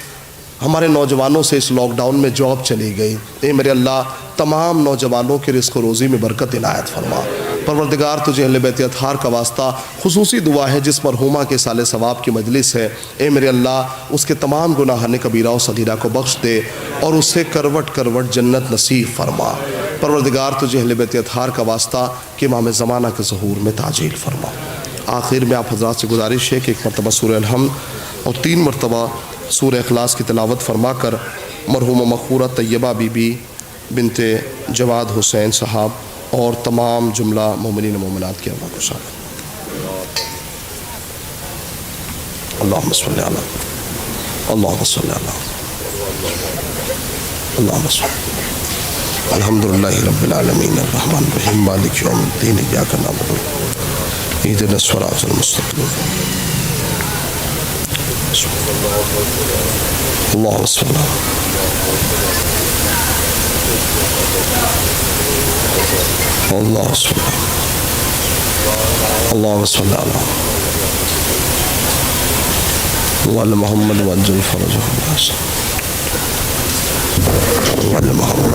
ہمارے نوجوانوں سے اس لاک ڈاؤن میں جاب چلی گئی، اے میرے اللہ تمام نوجوانوں کے رزق و روزی میں برکت عنایت فرما۔ پروردگار تجھے اہل بیت اطہار کا واسطہ خصوصی دعا ہے جس مرحومہ کے سال ثواب کی مجلس ہے، اے میرے اللہ اس کے تمام گناہان کبیرہ و صغیرہ کو بخش دے اور اسے کروٹ کروٹ جنت نصیب فرما۔ پروردگار تجھے اہل بیت اطہار کا واسطہ کہ امام زمانہ کے ظہور میں تعجیل فرما۔ آخر میں آپ حضرات سے گزارش ہے کہ ایک مرتبہ سورہ الحمد اور 3 مرتبہ سورہ اخلاص کی تلاوت فرما کر مرحومہ مغفورہ طیبہ بی بی بنت جواد حسین صاحب اور تمام جملہ مومنین و مومنات کی ارواح کو شامل۔ اللہم صلی علی اللہم صلی علی اللہم صلی الحمدللہ رب العالمین الرحمن الرحیم مالک یوم الدین ایاک نعبد اہدنا الصراط المستقیم اللہم صلی اللہ صلی اللہم صلی علی وعلی محمد وعجل فرجہ وعلی محمد